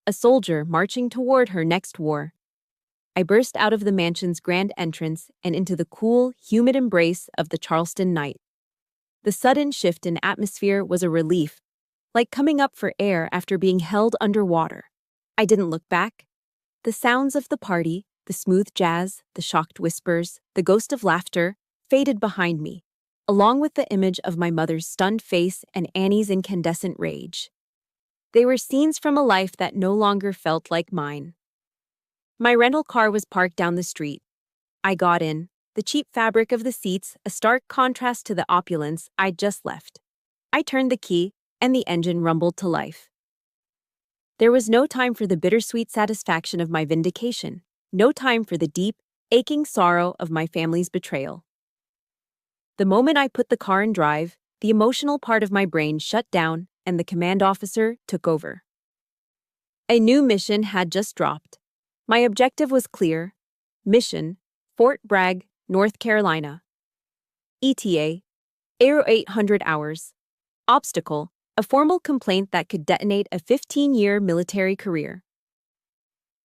a soldier marching toward her next war. I burst out of the mansion's grand entrance and into the cool, humid embrace of the Charleston night. The sudden shift in atmosphere was a relief, like coming up for air after being held underwater. I didn't look back. The sounds of the party, the smooth jazz, the shocked whispers, the ghost of laughter, faded behind me, along with the image of my mother's stunned face and Annie's incandescent rage. They were scenes from a life that no longer felt like mine. My rental car was parked down the street. I got in, the cheap fabric of the seats a stark contrast to the opulence I'd just left. I turned the key, and the engine rumbled to life. There was no time for the bittersweet satisfaction of my vindication, no time for the deep, aching sorrow of my family's betrayal. The moment I put the car in drive, the emotional part of my brain shut down and the command officer took over. A new mission had just dropped. My objective was clear. Mission, Fort Bragg, North Carolina. ETA, 800 hours. Obstacle, a formal complaint that could detonate a 15-year military career.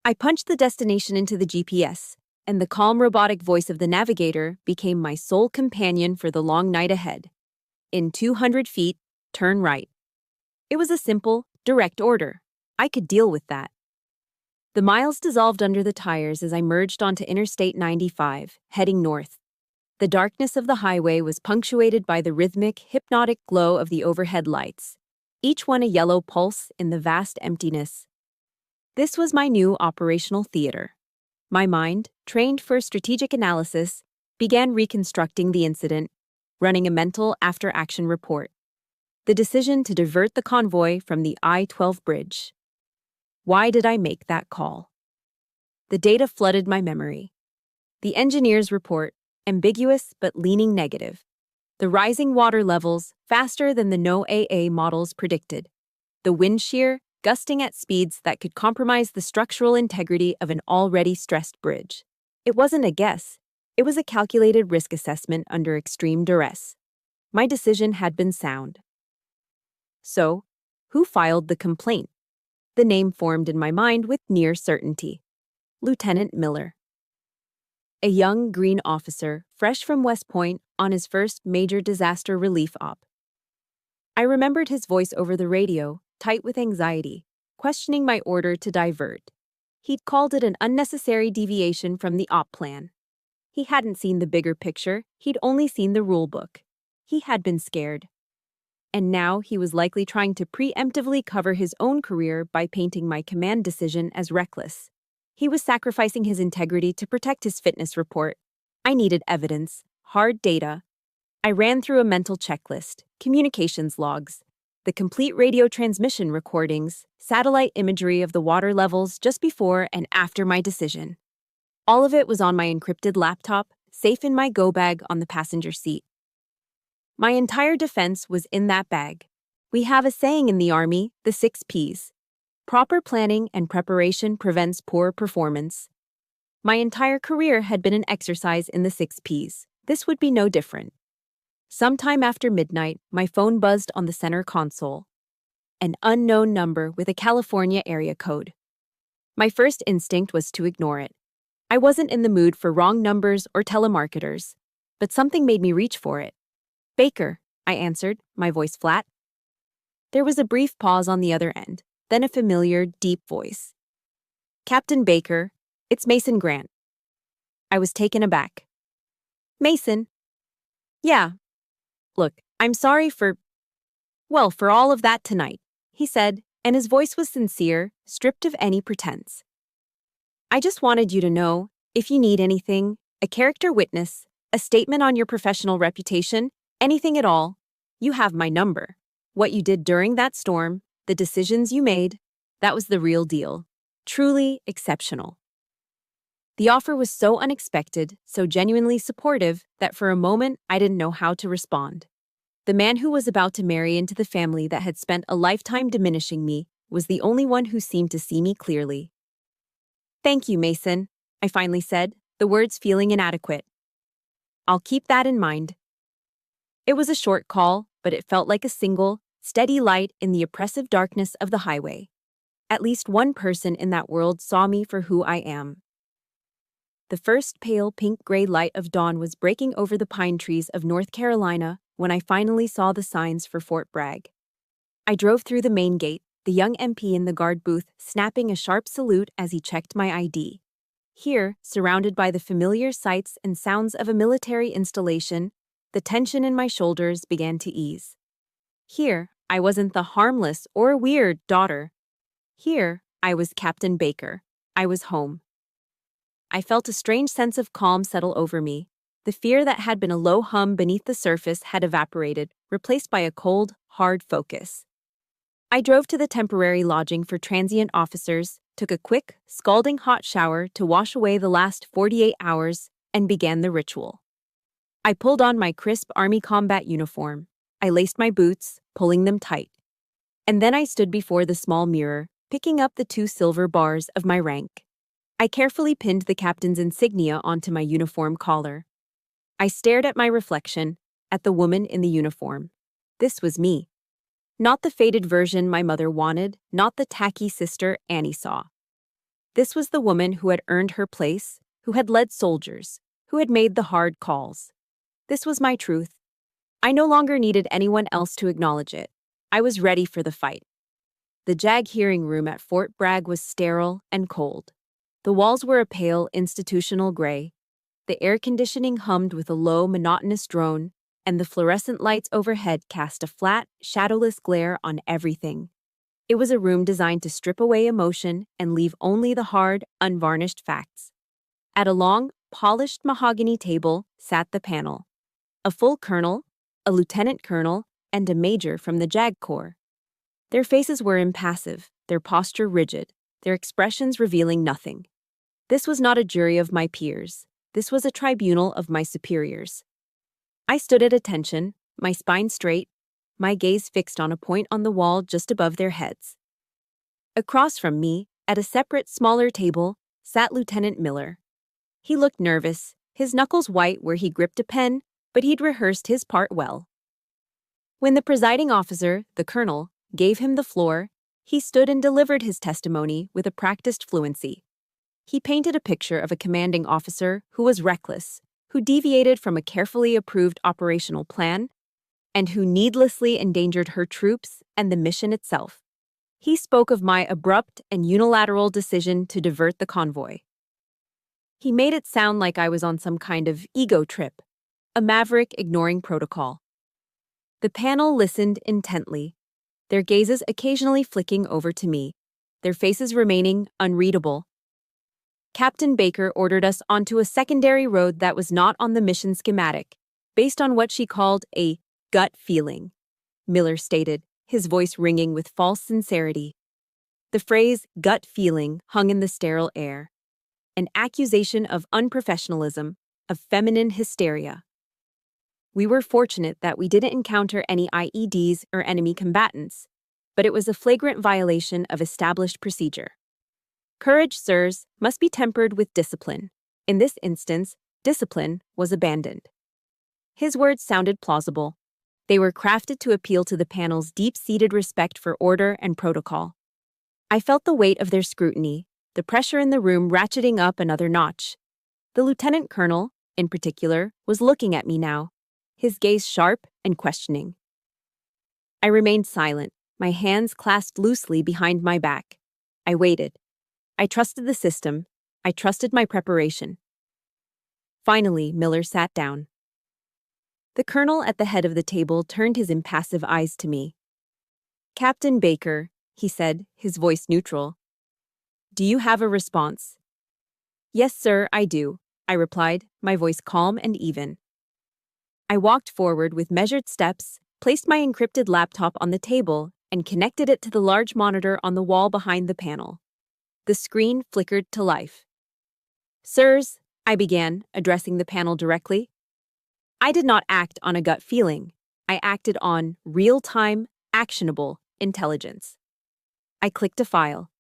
I punched the destination into the GPS, and the calm robotic voice of the navigator became my sole companion for the long night ahead. In 200 feet, turn right. It was a simple, direct order. I could deal with that. The miles dissolved under the tires as I merged onto Interstate 95, heading north. The darkness of the highway was punctuated by the rhythmic, hypnotic glow of the overhead lights, each one a yellow pulse in the vast emptiness. This was my new operational theater. My mind, trained for strategic analysis, began reconstructing the incident, running a mental after-action report. The decision to divert the convoy from the I-12 bridge. Why did I make that call? The data flooded my memory. The engineer's report, ambiguous but leaning negative. The rising water levels, faster than the NOAA models predicted. The wind shear, gusting at speeds that could compromise the structural integrity of an already stressed bridge. It wasn't a guess. It was a calculated risk assessment under extreme duress. My decision had been sound. So, who filed the complaint? The name formed in my mind with near certainty. Lieutenant Miller. A young Green officer, fresh from West Point on his first major disaster relief op. I remembered his voice over the radio, tight with anxiety, questioning my order to divert. He'd called it an unnecessary deviation from the op plan. He hadn't seen the bigger picture, he'd only seen the rule book. He had been scared. And now he was likely trying to preemptively cover his own career by painting my command decision as reckless. He was sacrificing his integrity to protect his fitness report. I needed evidence, hard data. I ran through a mental checklist, communications logs, the complete radio transmission recordings, satellite imagery of the water levels just before and after my decision. All of it was on my encrypted laptop, safe in my go bag on the passenger seat. My entire defense was in that bag. We have a saying in the Army, the 6 Ps. Proper planning and preparation prevents poor performance. My entire career had been an exercise in the 6 Ps. This would be no different. Sometime after midnight, my phone buzzed on the center console. An unknown number with a California area code. My first instinct was to ignore it. I wasn't in the mood for wrong numbers or telemarketers, but something made me reach for it. Baker, I answered, my voice flat. There was a brief pause on the other end, then a familiar, deep voice. Captain Baker, it's Mason Grant. I was taken aback. Mason? Yeah. Look, I'm sorry for all of that tonight, he said, and his voice was sincere, stripped of any pretense. I just wanted you to know, if you need anything, a character witness, a statement on your professional reputation, anything at all, you have my number. What you did during that storm, the decisions you made, that was the real deal. Truly exceptional. The offer was so unexpected, so genuinely supportive, that for a moment I didn't know how to respond. The man who was about to marry into the family that had spent a lifetime diminishing me was the only one who seemed to see me clearly. Thank you, Mason, I finally said, the words feeling inadequate. I'll keep that in mind. It was a short call, but it felt like a single, steady light in the oppressive darkness of the highway. At least one person in that world saw me for who I am. The first pale pink-gray light of dawn was breaking over the pine trees of North Carolina when I finally saw the signs for Fort Bragg. I drove through the main gate, the young MP in the guard booth snapping a sharp salute as he checked my ID. Here, surrounded by the familiar sights and sounds of a military installation, the tension in my shoulders began to ease. Here, I wasn't the harmless or weird daughter. Here, I was Captain Baker. I was home. I felt a strange sense of calm settle over me. The fear that had been a low hum beneath the surface had evaporated, replaced by a cold, hard focus. I drove to the temporary lodging for transient officers, took a quick, scalding hot shower to wash away the last 48 hours, and began the ritual. I pulled on my crisp Army combat uniform. I laced my boots, pulling them tight. And then I stood before the small mirror, picking up the 2 silver bars of my rank. I carefully pinned the captain's insignia onto my uniform collar. I stared at my reflection, at the woman in the uniform. This was me. Not the faded version my mother wanted, not the tacky sister Annie saw. This was the woman who had earned her place, who had led soldiers, who had made the hard calls. This was my truth. I no longer needed anyone else to acknowledge it. I was ready for the fight. The JAG hearing room at Fort Bragg was sterile and cold. The walls were a pale, institutional gray. The air conditioning hummed with a low, monotonous drone, and the fluorescent lights overhead cast a flat, shadowless glare on everything. It was a room designed to strip away emotion and leave only the hard, unvarnished facts. At a long, polished mahogany table sat the panel. A full colonel, a lieutenant colonel, and a major from the JAG Corps. Their faces were impassive, their posture rigid, their expressions revealing nothing. This was not a jury of my peers. This was a tribunal of my superiors. I stood at attention, my spine straight, my gaze fixed on a point on the wall just above their heads. Across from me, at a separate, smaller table, sat Lieutenant Miller. He looked nervous, his knuckles white where he gripped a pen, but he'd rehearsed his part well. When the presiding officer, the colonel, gave him the floor, he stood and delivered his testimony with a practiced fluency. He painted a picture of a commanding officer who was reckless, who deviated from a carefully approved operational plan, and who needlessly endangered her troops and the mission itself. He spoke of my abrupt and unilateral decision to divert the convoy. He made it sound like I was on some kind of ego trip, a maverick ignoring protocol. The panel listened intently, their gazes occasionally flicking over to me, their faces remaining unreadable. Captain Baker ordered us onto a secondary road that was not on the mission schematic, based on what she called a gut feeling, Miller stated, his voice ringing with false sincerity. The phrase gut feeling hung in the sterile air, an accusation of unprofessionalism, of feminine hysteria. We were fortunate that we didn't encounter any IEDs or enemy combatants, but it was a flagrant violation of established procedure. Courage, sirs, must be tempered with discipline. In this instance, discipline was abandoned. His words sounded plausible. They were crafted to appeal to the panel's deep-seated respect for order and protocol. I felt the weight of their scrutiny, the pressure in the room ratcheting up another notch. The lieutenant colonel, in particular, was looking at me now, his gaze sharp and questioning. I remained silent, my hands clasped loosely behind my back. I waited. I trusted the system. I trusted my preparation. Finally, Miller sat down. The colonel at the head of the table turned his impassive eyes to me. "Captain Baker," he said, his voice neutral. "Do you have a response?" "Yes, sir, I do," I replied, my voice calm and even. I walked forward with measured steps, placed my encrypted laptop on the table, and connected it to the large monitor on the wall behind the panel. The screen flickered to life. "Sirs," I began, addressing the panel directly, "I did not act on a gut feeling. I acted on real-time, actionable intelligence." I clicked a file.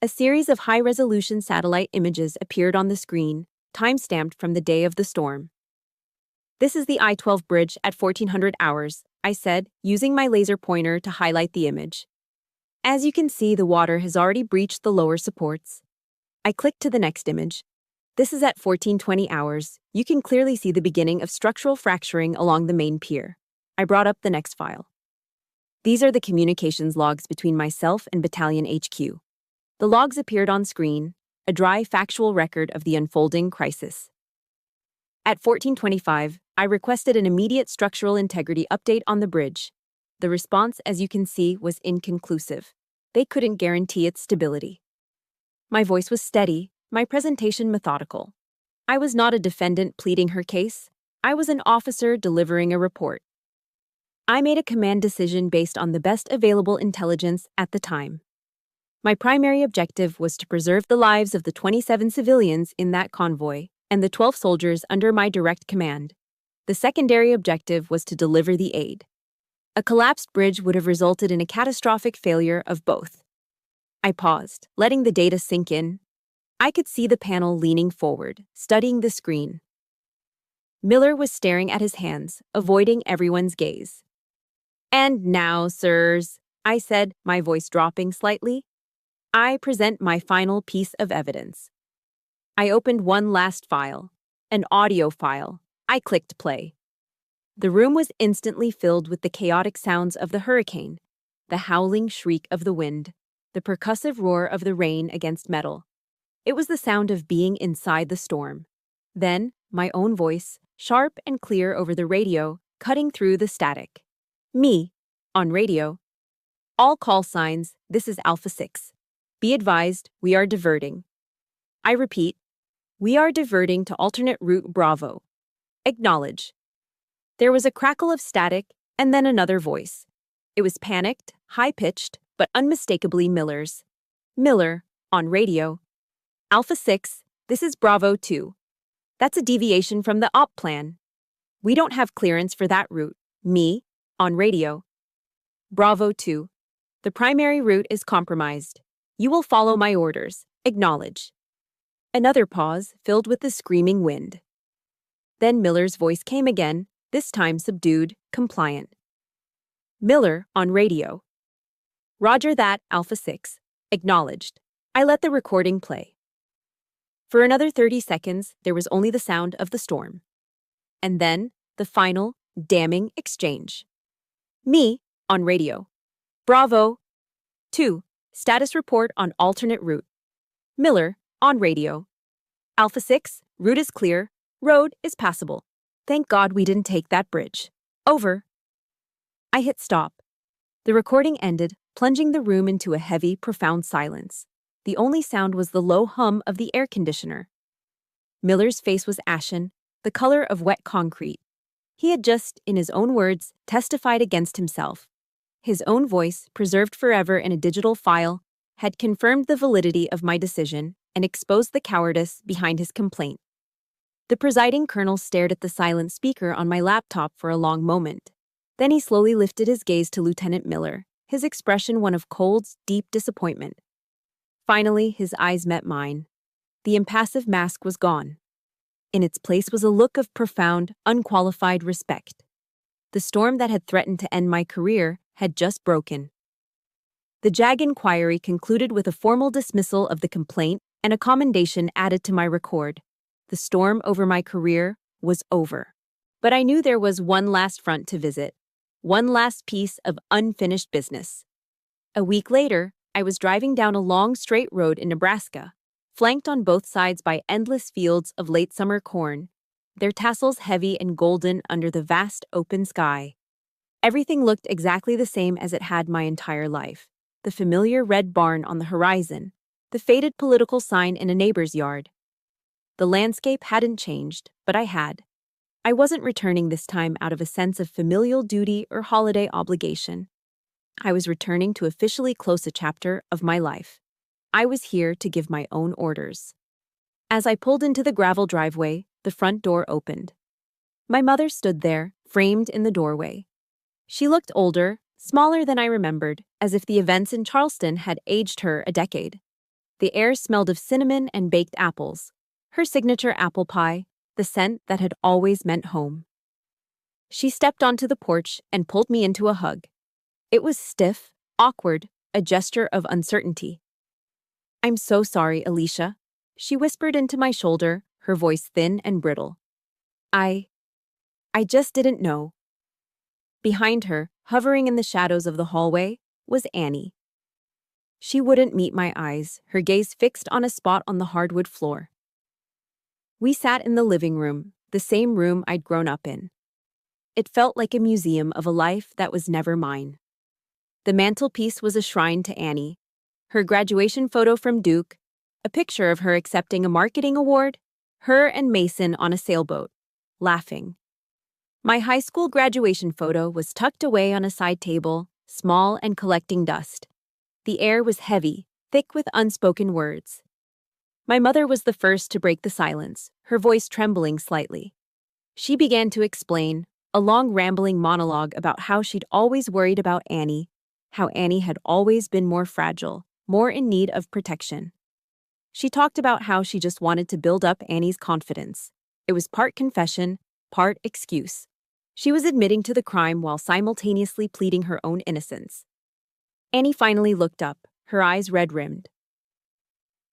A series of high-resolution satellite images appeared on the screen, time-stamped from the day of the storm. "This is the I-12 bridge at 1400 hours, I said, using my laser pointer to highlight the image. "As you can see, the water has already breached the lower supports." I clicked to the next image. "This is at 1420 hours. You can clearly see the beginning of structural fracturing along the main pier." I brought up the next file. "These are the communications logs between myself and Battalion HQ." The logs appeared on screen, a dry, factual record of the unfolding crisis. At 1425, I requested an immediate structural integrity update on the bridge. The response, as you can see, was inconclusive. They couldn't guarantee its stability. My voice was steady, my presentation methodical. I was not a defendant pleading her case. I was an officer delivering a report. I made a command decision based on the best available intelligence at the time. My primary objective was to preserve the lives of the 27 civilians in that convoy and the 12 soldiers under my direct command. The secondary objective was to deliver the aid. A collapsed bridge would have resulted in a catastrophic failure of both. I paused, letting the data sink in. I could see the panel leaning forward, studying the screen. Miller was staring at his hands, avoiding everyone's gaze. "And now, sirs," I said, my voice dropping slightly, "I present my final piece of evidence." I opened one last file, an audio file. I clicked play. The room was instantly filled with the chaotic sounds of the hurricane, the howling shriek of the wind, the percussive roar of the rain against metal. It was the sound of being inside the storm. Then, my own voice, sharp and clear over the radio, cutting through the static. Me, on radio. "All call signs, this is Alpha 6. Be advised, we are diverting." I repeat, "We are diverting to alternate route Bravo. Acknowledge." There was a crackle of static, And then another voice. It was panicked, high-pitched, but unmistakably Miller's. Miller, on radio. Alpha 6, this is Bravo 2. That's a deviation from the op plan. We don't have clearance for that route. Me, on radio. Bravo 2. The primary route is compromised. You will follow my orders. Acknowledge. Another pause, filled with the screaming wind. Then Miller's voice came again, this time subdued, compliant. Miller, on radio. Roger that, Alpha 6. Acknowledged. I let the recording play. For another 30 seconds, there was only the sound of the storm. And then, the final, damning exchange. Me, on radio. Bravo. 2. Status report on alternate route. Miller, on radio. Alpha 6, route is clear. Road is passable. Thank God we didn't take that bridge. Over. I hit stop. The recording ended, plunging the room into a heavy, profound silence. The only sound was the low hum of the air conditioner. Miller's face was ashen, the color of wet concrete. He had just, in his own words, testified against himself. His own voice, preserved forever in a digital file, had confirmed the validity of my decision and exposed the cowardice behind his complaint. The presiding colonel stared at the silent speaker on my laptop for a long moment. Then he slowly lifted his gaze to Lieutenant Miller, his expression one of cold, deep disappointment. Finally, his eyes met mine. The impassive mask was gone. In its place was a look of profound, unqualified respect. The storm that had threatened to end my career had just broken. The JAG inquiry concluded with a formal dismissal of the complaint and a commendation added to my record. The storm over my career was over. But I knew there was one last front to visit, one last piece of unfinished business. A week later, I was driving down a long, straight road in Nebraska, flanked on both sides by endless fields of late summer corn, their tassels heavy and golden under the vast open sky. Everything looked exactly the same as it had my entire life. The familiar red barn on the horizon, the faded political sign in a neighbor's yard. The landscape hadn't changed, but I had. I wasn't returning this time out of a sense of familial duty or holiday obligation. I was returning to officially close a chapter of my life. I was here to give my own orders. As I pulled into the gravel driveway, the front door opened. My mother stood there, framed in the doorway. She looked older, smaller than I remembered, as if the events in Charleston had aged her a decade. The air smelled of cinnamon and baked apples, her signature apple pie, the scent that had always meant home. She stepped onto the porch and pulled me into a hug. It was stiff, awkward, a gesture of uncertainty. "I'm so sorry, Alicia," she whispered into my shoulder, her voice thin and brittle. I just didn't know." Behind her, hovering in the shadows of the hallway, was Annie. She wouldn't meet my eyes, her gaze fixed on a spot on the hardwood floor. We sat in the living room, the same room I'd grown up in. It felt like a museum of a life that was never mine. The mantelpiece was a shrine to Annie. Her graduation photo from Duke, a picture of her accepting a marketing award, her and Mason on a sailboat, laughing. My high school graduation photo was tucked away on a side table, small and collecting dust. The air was heavy, thick with unspoken words. My mother was the first to break the silence, her voice trembling slightly. She began to explain, a long rambling monologue about how she'd always worried about Annie, how Annie had always been more fragile, more in need of protection. She talked about how she just wanted to build up Annie's confidence. It was part confession, part excuse. She was admitting to the crime while simultaneously pleading her own innocence. Annie finally looked up, her eyes red-rimmed.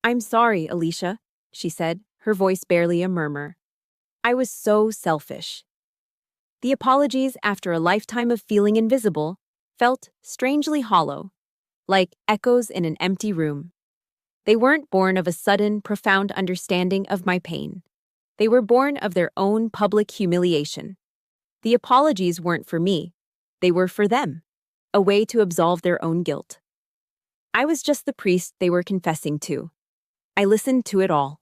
"I'm sorry, Alicia," she said, her voice barely a murmur. "I was so selfish." The apologies, after a lifetime of feeling invisible, felt strangely hollow, like echoes in an empty room. They weren't born of a sudden, profound understanding of my pain. They were born of their own public humiliation. The apologies weren't for me. They were for them, a way to absolve their own guilt. I was just the priest they were confessing to. I listened to it all.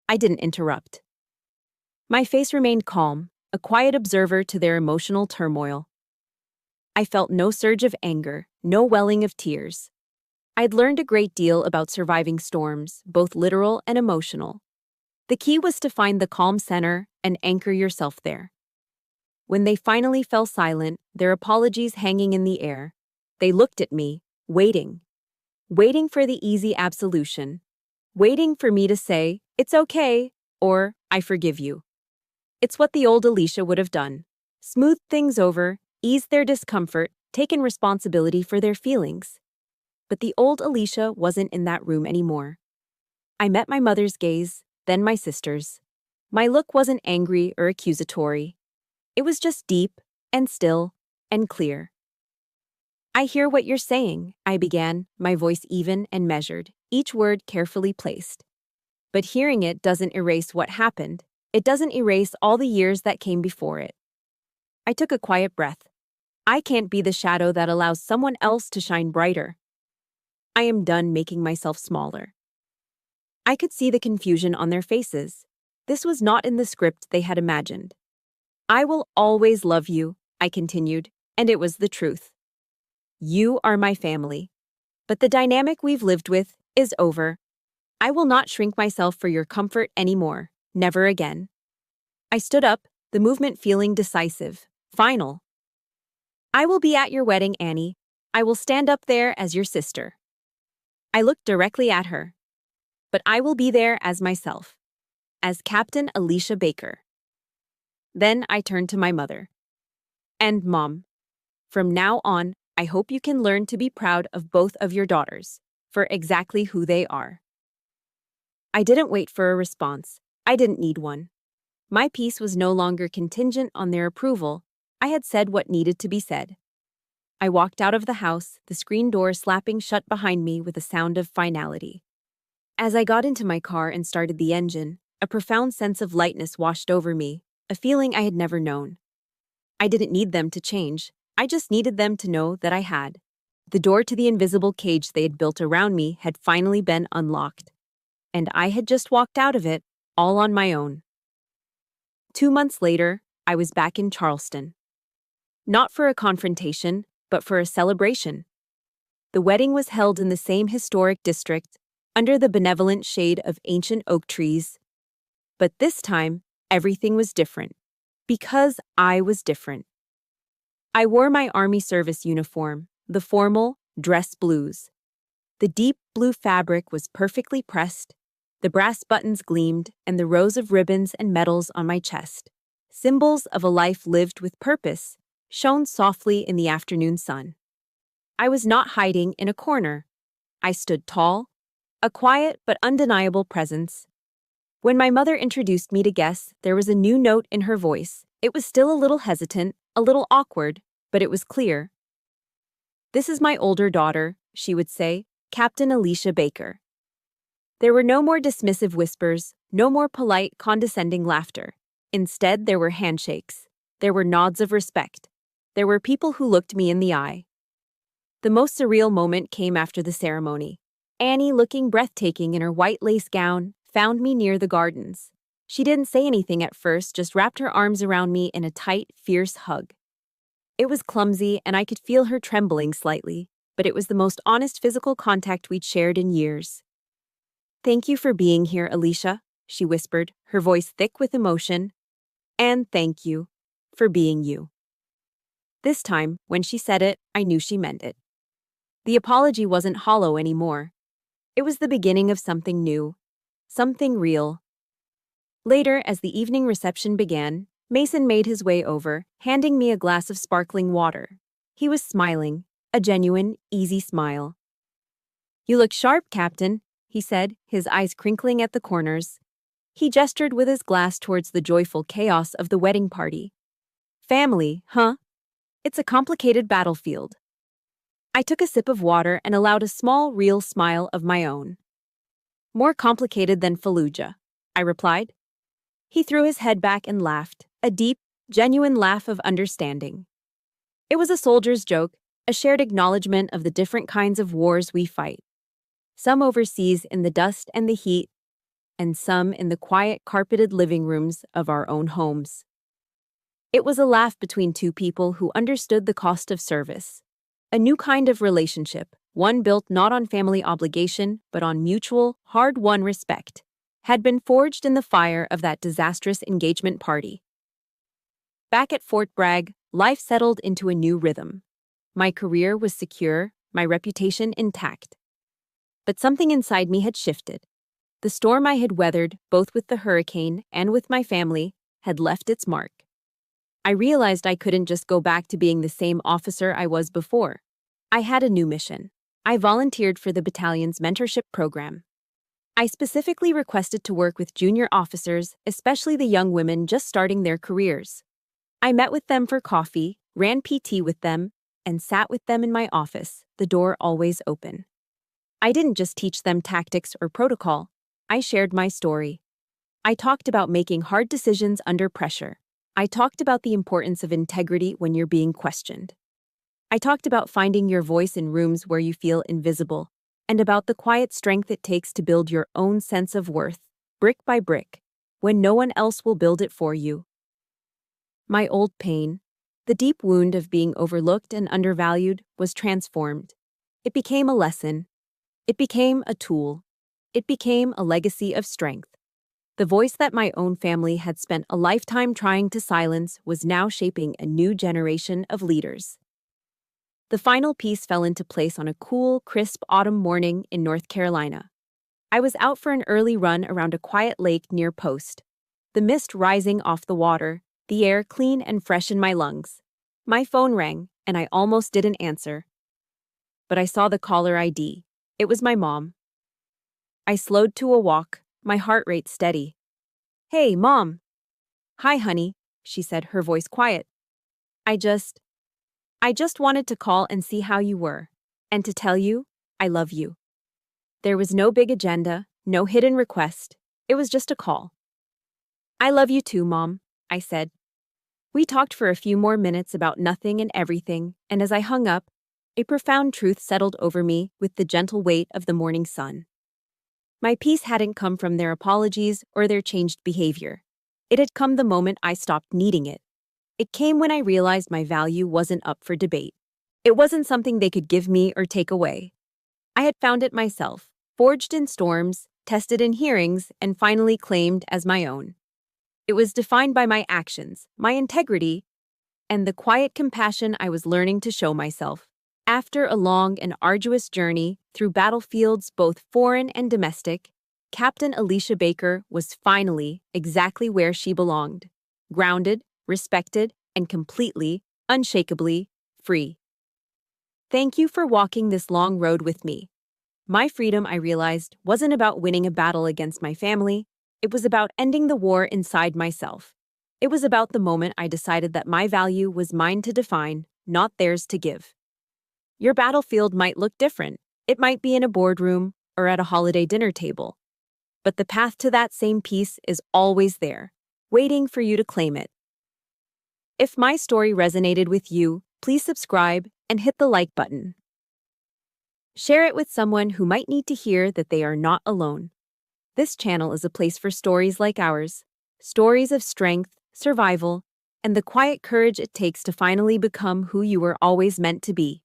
I didn't interrupt. My face remained calm, a quiet observer to their emotional turmoil. I felt no surge of anger, no welling of tears. I'd learned a great deal about surviving storms, both literal and emotional. The key was to find the calm center and anchor yourself there. When they finally fell silent, their apologies hanging in the air, they looked at me, waiting for the easy absolution, waiting for me to say, "It's okay," or "I forgive you." It's what the old Alicia would have done: smoothed things over, eased their discomfort, taken responsibility for their feelings. But the old Alicia wasn't in that room anymore. I met my mother's gaze, then my sister's. My look wasn't angry or accusatory. It was just deep and still and clear. "I hear what you're saying," I began, my voice even and measured, each word carefully placed. "But hearing it doesn't erase what happened. It doesn't erase all the years that came before it." I took a quiet breath. I can't be the shadow that allows someone else to shine brighter. I am done making myself smaller. I could see the confusion on their faces. This was not in the script they had imagined. "I will always love you," I continued, and it was the truth. "You are my family. But the dynamic we've lived with is over. I will not shrink myself for your comfort anymore. Never again." I stood up, the movement feeling decisive, final. "I will be at your wedding, Annie. I will stand up there as your sister." I looked directly at her. "But I will be there as myself, as Captain Alicia Baker." Then I turned to my mother. "And Mom, from now on, I hope you can learn to be proud of both of your daughters, for exactly who they are." I didn't wait for a response. I didn't need one. My peace was no longer contingent on their approval. I had said what needed to be said. I walked out of the house, the screen door slapping shut behind me with a sound of finality. As I got into my car and started the engine, a profound sense of lightness washed over me, a feeling I had never known. I didn't need them to change. I just needed them to know that I had. The door to the invisible cage they had built around me had finally been unlocked. And I had just walked out of it, all on my own. 2 months later, I was back in Charleston. Not for a confrontation, but for a celebration. The wedding was held in the same historic district, under the benevolent shade of ancient oak trees. But this time, everything was different. Because I was different. I wore my Army service uniform, the formal, dress blues. The deep blue fabric was perfectly pressed, the brass buttons gleamed, and the rows of ribbons and medals on my chest, symbols of a life lived with purpose, shone softly in the afternoon sun. I was not hiding in a corner. I stood tall, a quiet but undeniable presence. When my mother introduced me to guests, there was a new note in her voice. It was still a little hesitant, a little awkward, but it was clear. "This is my older daughter," she would say, "Captain Alicia Baker." There were no more dismissive whispers, no more polite, condescending laughter. Instead, there were handshakes. There were nods of respect. There were people who looked me in the eye. The most surreal moment came after the ceremony. Annie, looking breathtaking in her white lace gown, found me near the gardens. She didn't say anything at first, just wrapped her arms around me in a tight, fierce hug. It was clumsy, and I could feel her trembling slightly, but it was the most honest physical contact we'd shared in years. "Thank you for being here, Alicia," she whispered, her voice thick with emotion. "And thank you for being you." This time, when she said it, I knew she meant it. The apology wasn't hollow anymore. It was the beginning of something new, something real. Later, as the evening reception began, Mason made his way over, handing me a glass of sparkling water. He was smiling, a genuine, easy smile. "You look sharp, Captain," he said, his eyes crinkling at the corners. He gestured with his glass towards the joyful chaos of the wedding party. "Family, huh? It's a complicated battlefield." I took a sip of water and allowed a small, real smile of my own. "More complicated than Fallujah," I replied. He threw his head back and laughed, a deep, genuine laugh of understanding. It was a soldier's joke, a shared acknowledgement of the different kinds of wars we fight. Some overseas in the dust and the heat, and some in the quiet, carpeted living rooms of our own homes. It was a laugh between two people who understood the cost of service. A new kind of relationship, one built not on family obligation, but on mutual, hard-won respect, had been forged in the fire of that disastrous engagement party. Back at Fort Bragg, life settled into a new rhythm. My career was secure, my reputation intact. But something inside me had shifted. The storm I had weathered, both with the hurricane and with my family, had left its mark. I realized I couldn't just go back to being the same officer I was before. I had a new mission. I volunteered for the battalion's mentorship program. I specifically requested to work with junior officers, especially the young women just starting their careers. I met with them for coffee, ran PT with them, and sat with them in my office, the door always open. I didn't just teach them tactics or protocol. I shared my story. I talked about making hard decisions under pressure. I talked about the importance of integrity when you're being questioned. I talked about finding your voice in rooms where you feel invisible, and about the quiet strength it takes to build your own sense of worth, brick by brick, when no one else will build it for you. My old pain, the deep wound of being overlooked and undervalued, was transformed. It became a lesson. It became a tool. It became a legacy of strength. The voice that my own family had spent a lifetime trying to silence was now shaping a new generation of leaders. The final piece fell into place on a cool, crisp autumn morning in North Carolina. I was out for an early run around a quiet lake near Post. The mist rising off the water, the air clean and fresh in my lungs. My phone rang, and I almost didn't answer. But I saw the caller ID. It was my mom. I slowed to a walk, my heart rate steady. "Hey, Mom." "Hi, honey," she said, her voice quiet. I just wanted to call and see how you were, and to tell you, I love you." There was no big agenda, no hidden request. It was just a call. "I love you too, Mom," I said. We talked for a few more minutes about nothing and everything, and as I hung up, a profound truth settled over me with the gentle weight of the morning sun. My peace hadn't come from their apologies or their changed behavior. It had come the moment I stopped needing it. It came when I realized my value wasn't up for debate. It wasn't something they could give me or take away. I had found it myself, forged in storms, tested in hearings, and finally claimed as my own. It was defined by my actions, my integrity, and the quiet compassion I was learning to show myself. After a long and arduous journey through battlefields both foreign and domestic, Captain Alicia Baker was finally exactly where she belonged, grounded, respected, and completely, unshakably, free. Thank you for walking this long road with me. My freedom, I realized, wasn't about winning a battle against my family. It was about ending the war inside myself. It was about the moment I decided that my value was mine to define, not theirs to give. Your battlefield might look different. It might be in a boardroom or at a holiday dinner table. But the path to that same peace is always there, waiting for you to claim it. If my story resonated with you, please subscribe and hit the like button. Share it with someone who might need to hear that they are not alone. This channel is a place for stories like ours, stories of strength, survival, and the quiet courage it takes to finally become who you were always meant to be.